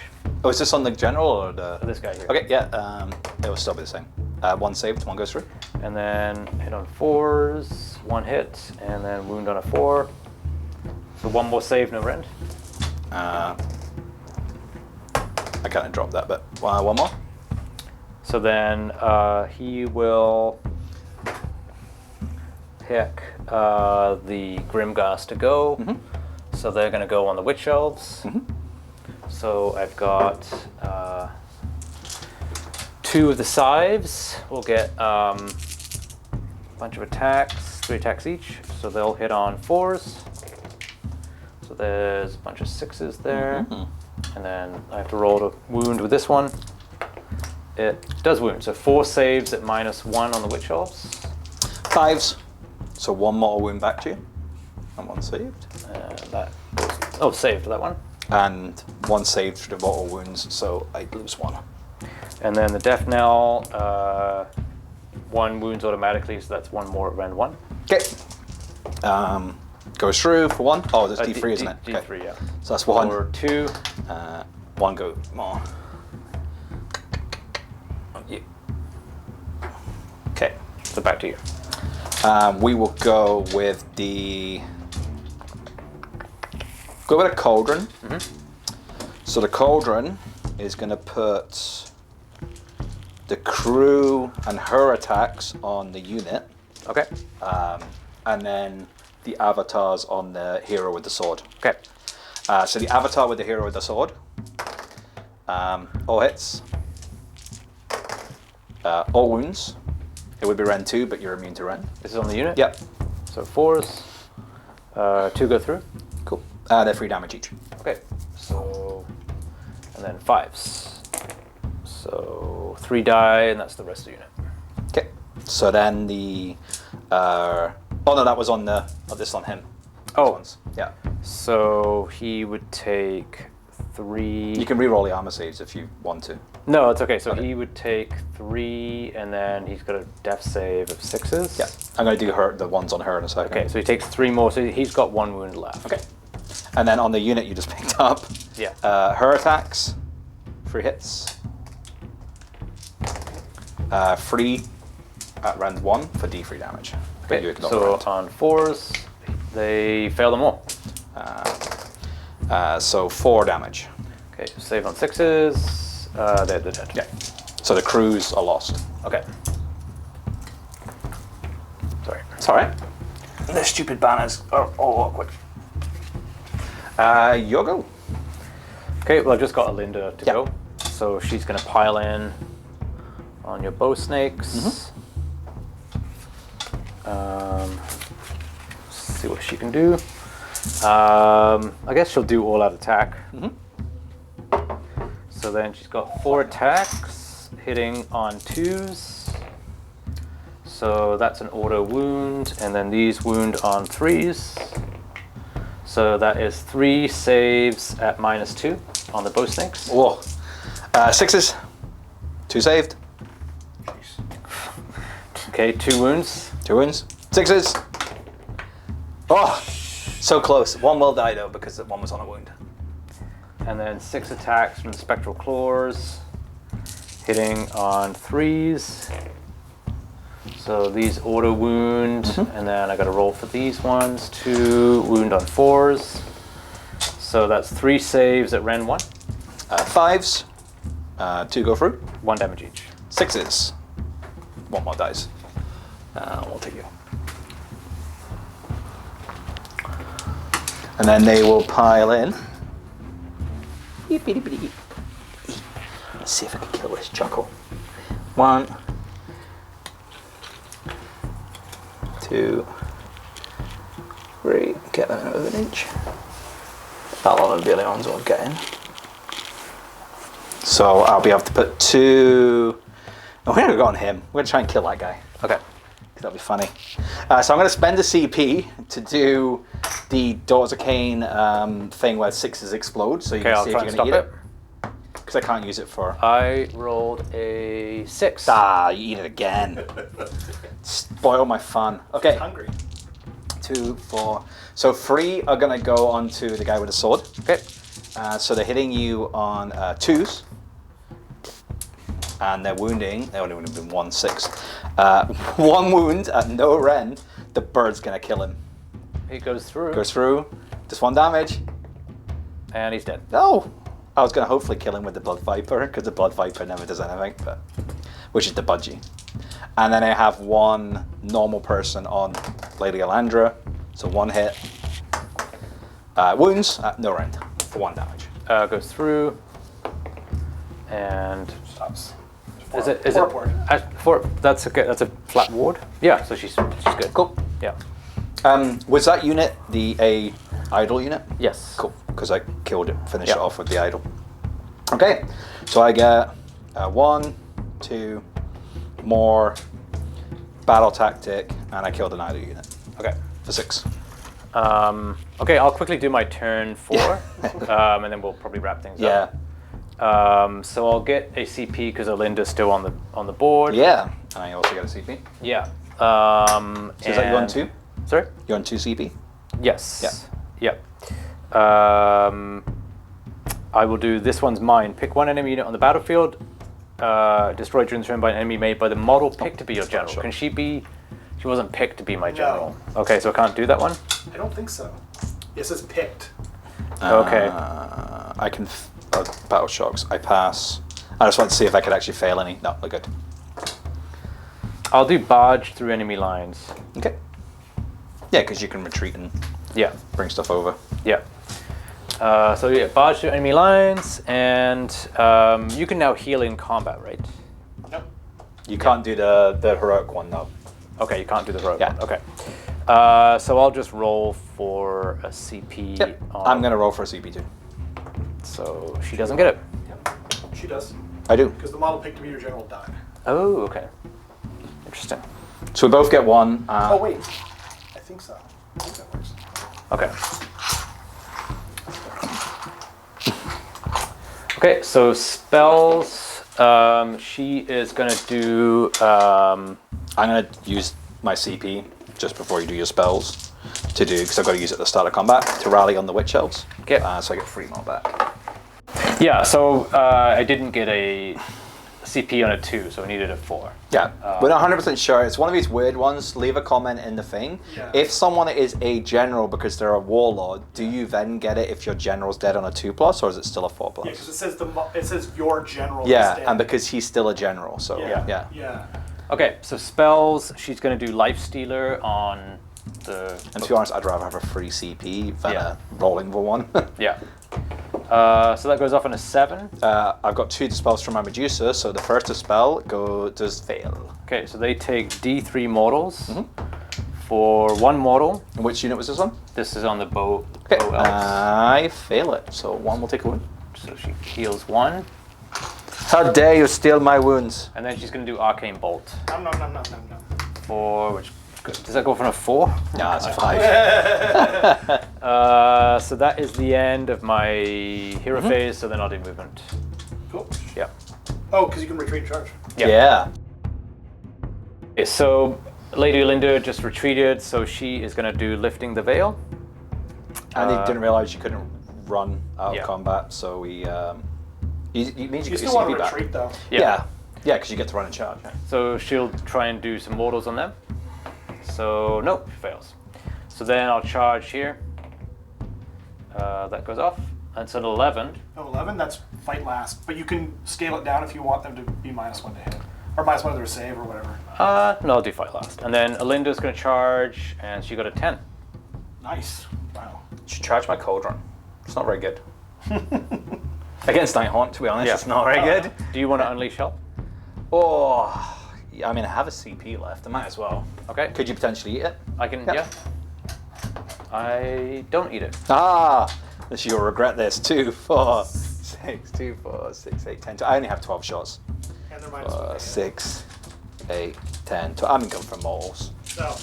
Oh, is this on the general or the? This guy here. Okay, yeah. It will still be the same. 1 saved, 1 goes through. And then hit on 4s, 1 hit, and then wound on a 4. So 1 more save, no rend. I kind of dropped that, but 1 more. So then he will pick the Grimghast to go. So they're going to go on the Witch Elves. So I've got 2 of the Scythes. We'll get a bunch of attacks, 3 attacks each. So they'll hit on 4s. So there's a bunch of 6s there. And then I have to roll to wound with this one. It does wound, so 4 saves at -1 on the Witch Elves. 5s. So 1 mortal wound back to you. And 1 saved. And that goes, saved that one. And 1 saved for the mortal wounds, so I lose 1. And then the Death Knell, 1 wounds automatically, so that's 1 more at rend 1. Okay. Goes through for 1. Oh, that's D3, isn't it? D3, yeah. So that's 1. Or 2. 1 go more. So back to you. We will go with a cauldron. So the cauldron is going to put the crew and her attacks on the unit. Okay. And then the avatars on the hero with the sword. Okay. So the avatar with the hero with the sword. All hits. All wounds. It would be Ren 2, but you're immune to Ren. This is on the unit? Yep. So 4s. 2 go through. Cool. They're 3 damage each. Okay. So, and then 5s. So 3 die, and that's the rest of the unit. Okay. So then the... oh no, that was on the... Oh, this is on him. Oh. Ones. Yeah. So he would take 3... You can re-roll the armor saves if you want to. No, it's okay. So Okay. he would take 3, and then he's got a death save of 6s. Yeah. I'm going to do the ones on her in a second. Okay, so he takes 3 more, so he's got 1 wound left. Okay. And then on the unit you just picked up, Yeah. her attacks, 3 hits. 3 at round 1 for D3 damage. But you Okay, ignore so the round. on 4s, they fail them all. So 4 damage. Okay, save on 6s, they're dead. Yeah. So the crews are lost. Okay. Sorry. It's alright. The stupid banners are all awkward. Your go. Okay, well I've just got Olynder to Yeah. go. So she's going to pile in on your bow snakes. See what she can do. I guess she'll do all out attack. So then she's got 4 attacks, hitting on 2s. So that's an auto wound, and then these wound on 3s. So that is 3 saves at -2 on the bow snakes. Whoa. 6s. 2 saved. Okay, 2 wounds. 2 wounds. 6s. Oh, so close. 1 will die though because 1 was on a wound. And then 6 attacks from the spectral claws, hitting on 3s. So these auto wound, and then I got to roll for these ones. 2 wound on 4s. So that's 3 saves at Ren 1. 5s. 2 go through. 1 damage each. 6s. 1 more dies. We'll take you. And then they will pile in. Let's see if I can kill this chuckle. 1, 2, 3. Get them in over an inch. That lot of the ones won't get in. So I'll be able to put 2. Oh, we're going to go on him. We're going to try and kill that guy. Okay. That'll be funny. So I'm going to spend a CP to do the Daughters of Khaine thing where 6s explode. So you Okay, can I'll see try if and you're stop going to eat it. it. Because I can't use it for... I rolled a 6. Ah, you eat it again. Spoil my fun. Okay. Hungry. 2, 4. So 3 are going to go onto the guy with the sword. Okay. So they're hitting you on 2s. And they're wounding. They only would have been 1, 6. 1 wound at no Ren. The bird's going to kill him. He goes through. Goes through. Just 1 damage. And he's dead. No! I was going to hopefully kill him with the Blood Viper, because the Blood Viper never does anything, but which is the budgie. And then I have 1 normal person on Lady Olynder, so 1 hit. Wounds at no round for 1 damage. Goes through. And Stops. is it? Ward. That's okay. That's a flat ward. Yeah. So she's good. Cool. Yeah. Was that unit the idol unit? Yes. Cool, because I killed it, finished Yeah. it off with the idol. Okay, so I get 1, 2 more battle tactic, and I killed an idol unit. Okay. For 6. Okay. I'll quickly do my turn 4, and then we'll probably wrap things up. So I'll get a CP because Olynder's still on the board. Yeah, and I also get a CP. Yeah. So is that you on 2? Sorry. You're on 2 CP? Yes. Yeah. I will do this one's mine. Pick 1 enemy unit on the battlefield destroyed during the turn by an enemy made by the model picked to be your general. Can she be? She wasn't picked to be my general. No. Okay, so I can't do that one. I don't think so. It says picked. Okay. I can battle shocks. I pass. I just want to see if I could actually fail any. No, we're good. I'll do barge through enemy lines. Okay. Yeah, because you can retreat and Yeah. bring stuff over. Yeah. So yeah, barge through enemy lines, and you can now heal in combat, right? Nope. You can't do the heroic one though. Okay, you can't do the heroic Yeah. one. Okay. So I'll just roll for a CP. Yep. On, I'm gonna roll for a CP2. So she doesn't get it. Yep. She does. I do. Because the model picked to be your general died. Oh, okay. Interesting. So we both get one. Oh, wait. I think so. I think that works. Okay. Okay, so spells. She is gonna do. I'm gonna use my CP just before you do your spells to do because I've got to use it at the start of combat to rally on the witch elves. Okay. So I get 3 more back. Yeah. So I didn't get a CP on a 2, so I needed a 4. Yeah, we're not 100% sure. It's one of these weird ones. Leave a comment in the thing. Yeah. If someone is a general because they're a warlord, do you then get it if your general's dead on a 2+, or is it still a 4+? Yeah, because it says your general. Yeah, is dead. and because he's still a general, so Yeah. yeah. Yeah. Okay, so spells. She's gonna do Life Stealer on the. And to be honest, I'd rather have a free CP than Yeah. rolling for one. Yeah. So that goes off on a 7. I've got 2 dispels from my Medusa, so the first dispel does fail. Okay, so they take D3 mortals for 1 mortal. And which unit was this one? This is on the bow. Okay, bow elves. I fail it, so 1 will take a wound. So she heals 1, How dare you steal my wounds? and then she's gonna do Arcane Bolt Nom. for which. Does that go from a 4? No, it's a 5. So that is the end of my hero phase. So then I'll do movement. Cool. Yeah. Oh, because you can retreat and charge. Yeah. Okay, so Lady Olynder just retreated, so she is going to do lifting the veil. And he didn't realize you couldn't run out Yeah. of combat, so we. It means you You get still your want CP to back. retreat, though. Yeah, because you get to run and charge. So she'll try and do some mortals on them. So nope, fails. So then I'll charge here. That goes off. And it's an 11. Oh, 11? That's fight last. But you can scale it down if you want them to be -1 to hit. Or -1 to their save or whatever. No, I'll do fight last. And then Olynder's going to charge, and she got a 10. Nice. Wow. Should charge my cauldron. It's not very good. Against Nighthaunt, to be honest, Yeah. it's not very good. Do you want to unleash help? Oh, I mean, I have a CP left. I might as well. Okay. Could you potentially eat it? I can, Yep. yeah. I don't eat it. You'll regret this. 2, 4, 6, 2, 4, 6, 8, 10. I only have 12 shots. And they're -1 to hit. 6, 8, 10. I'm going for mortals. So, yeah.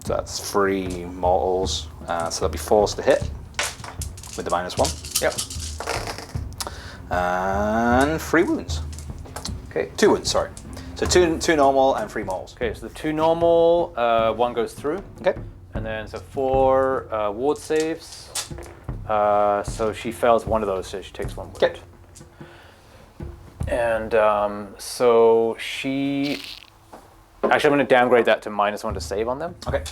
So that's 3 mortals. So they'll be forced to hit with the -1. Yep. And 3 wounds. Okay, 2 wounds, sorry. So 2 normal and 3 mortals. Okay, so the 2 normal, 1 goes through. Okay. And then so 4 ward saves. So she fails 1 of those, so she takes 1 wound. Okay. And so she... Actually, I'm going to downgrade that to -1 to save on them. Okay.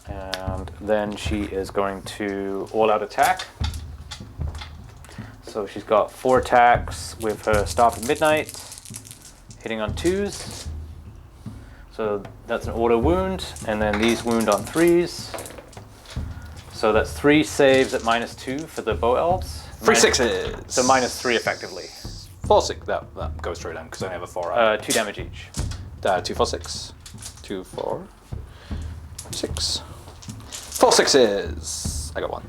And then she is going to all-out attack. So she's got 4 attacks with her Staff of Midnight, hitting on 2s. So that's an auto wound, and then these wound on 3s. So that's 3 saves at -2 for the bow elves. 3 sixes. So -3 effectively. 4, 6. That goes through them because I only have a 4 out. 2 damage each. 2, 4, 6. 2, 4, 6. 4 sixes. I got 1.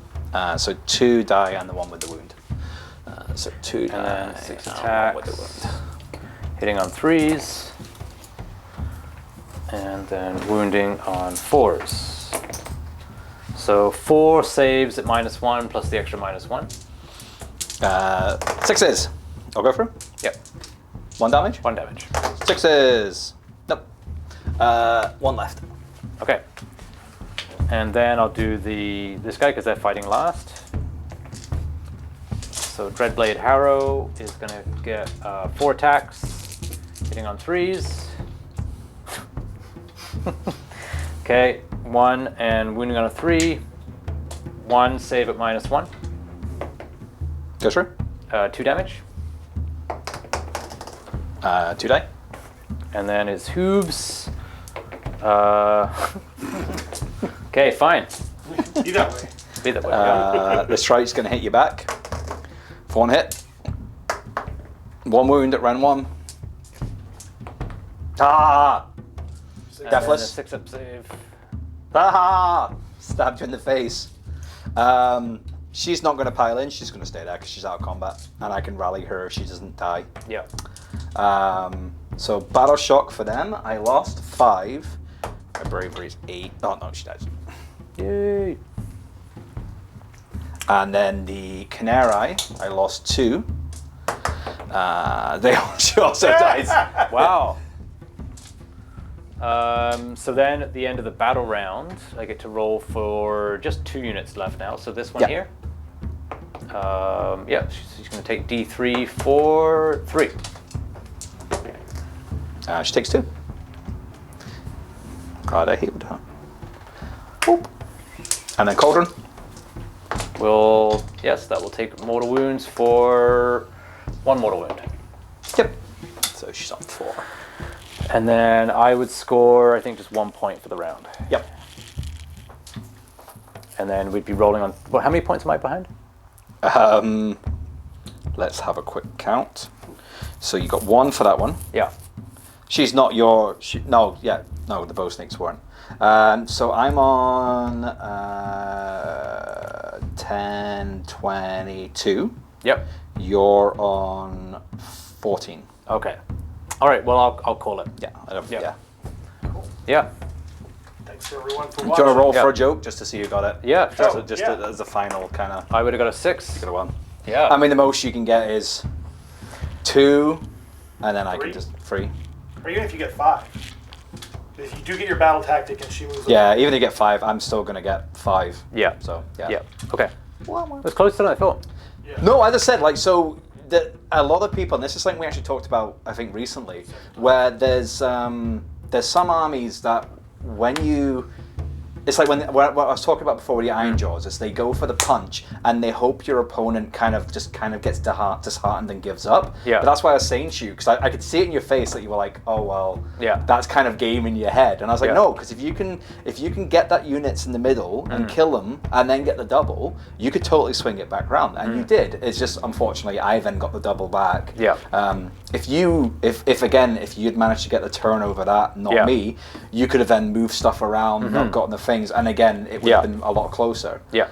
So 2 die and the 1 with the wound. So 2 die And then 6 and 1 attacks. with the wound. Hitting on 3s. And then wounding on 4s. So 4 saves at -1 plus the extra -1. 6s. I'll go through. Yep, 1 damage. 1 damage. 6s. Nope. 1 left. Okay. And then I'll do this guy because they're fighting last. So Dreadblade Harrow is going to get 4 attacks, hitting on 3s. Okay, 1 and wounding on a 3. 1 save at -1. Go through. 2 damage. 2 die. And then his hooves. Okay, fine. Be that way. Be that way. The strike's going to hit you back. 1 hit. 1 wound at round 1. Ah! And Deathless. then a 6-up save. Ah! Stabbed you in the face. She's not going to pile in. She's going to stay there because she's out of combat, and I can rally her if she doesn't die. Yeah. So battle shock for them. I lost 5. My bravery is 8. Oh no, she dies. Yay. And then the Canary, I lost 2. She also dies. Wow. So then at the end of the battle round, I get to roll for just 2 units left now. So this one here. Yeah, she's going to take D3 for 3. She takes 2. God, I hate that. Boop. And then Cauldron. Yes, that will take mortal wounds for 1 mortal wound. Yep. So she's on 4. And then I would score, I think, just 1 point for the round. Yep. And then we'd be rolling on. Well, how many points am I behind? Let's have a quick count. So you got 1 for that one. Yeah. She's not your. No, the bow snakes weren't. So I'm on 10, 22. Yep. You're on 14. Okay. All right. Well, I'll call it. Yeah. Yeah. Yeah. Yeah. Thanks for everyone for Do watching. you want to roll Yeah. for a joke just to see who got it? Yeah. Sure. Just Yeah. as a final kind of. I would have got a 6. Got a 1. Yeah. I mean, the most you can get is 2, and then I can 3? just 3. Or even if you get 5. If you do get your battle tactic and she moves Yeah, even if you get 5, I'm still gonna get 5. Yeah. So yeah. Yeah. Okay. It was closer than I thought. Yeah. No, as I said, like a lot of people, and this is something we actually talked about, I think, recently, where there's some armies that when you. It's like what I was talking about before with the Iron Jaws, is they go for the punch and they hope your opponent kind of gets disheartened and gives up. Yeah. But that's why I was saying to you, because I could see it in your face that you were like, oh well, Yeah. that's kind of game in your head. And I was like, Yeah. no, because if you can get that units in the middle and kill them and then get the double, you could totally swing it back around. And you did. It's just unfortunately I then got the double back. Yeah. If you'd managed to get the turn over that, not Yeah. me, you could have then moved stuff around, not gotten the things, and again, it would have Yeah. been a lot closer. Yeah.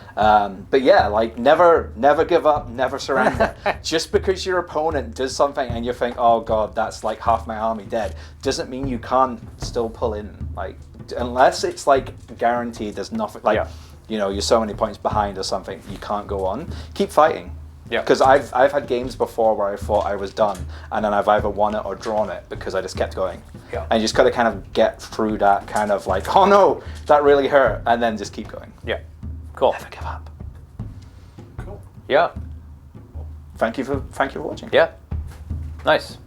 But yeah, like never give up, never surrender. Just because your opponent does something and you think, oh god, that's like half my army dead, doesn't mean you can't still pull in. Like unless it's like guaranteed, there's nothing like you're so many points behind or something, you can't go on. Keep fighting. Yeah. Because I've had games before where I thought I was done, and then I've either won it or drawn it because I just kept going. Yeah. And you just got to kind of get through that kind of like, oh no, that really hurt, and then just keep going. Yeah. Cool. Never give up. Cool. Yeah. Thank you for watching. Yeah. Nice.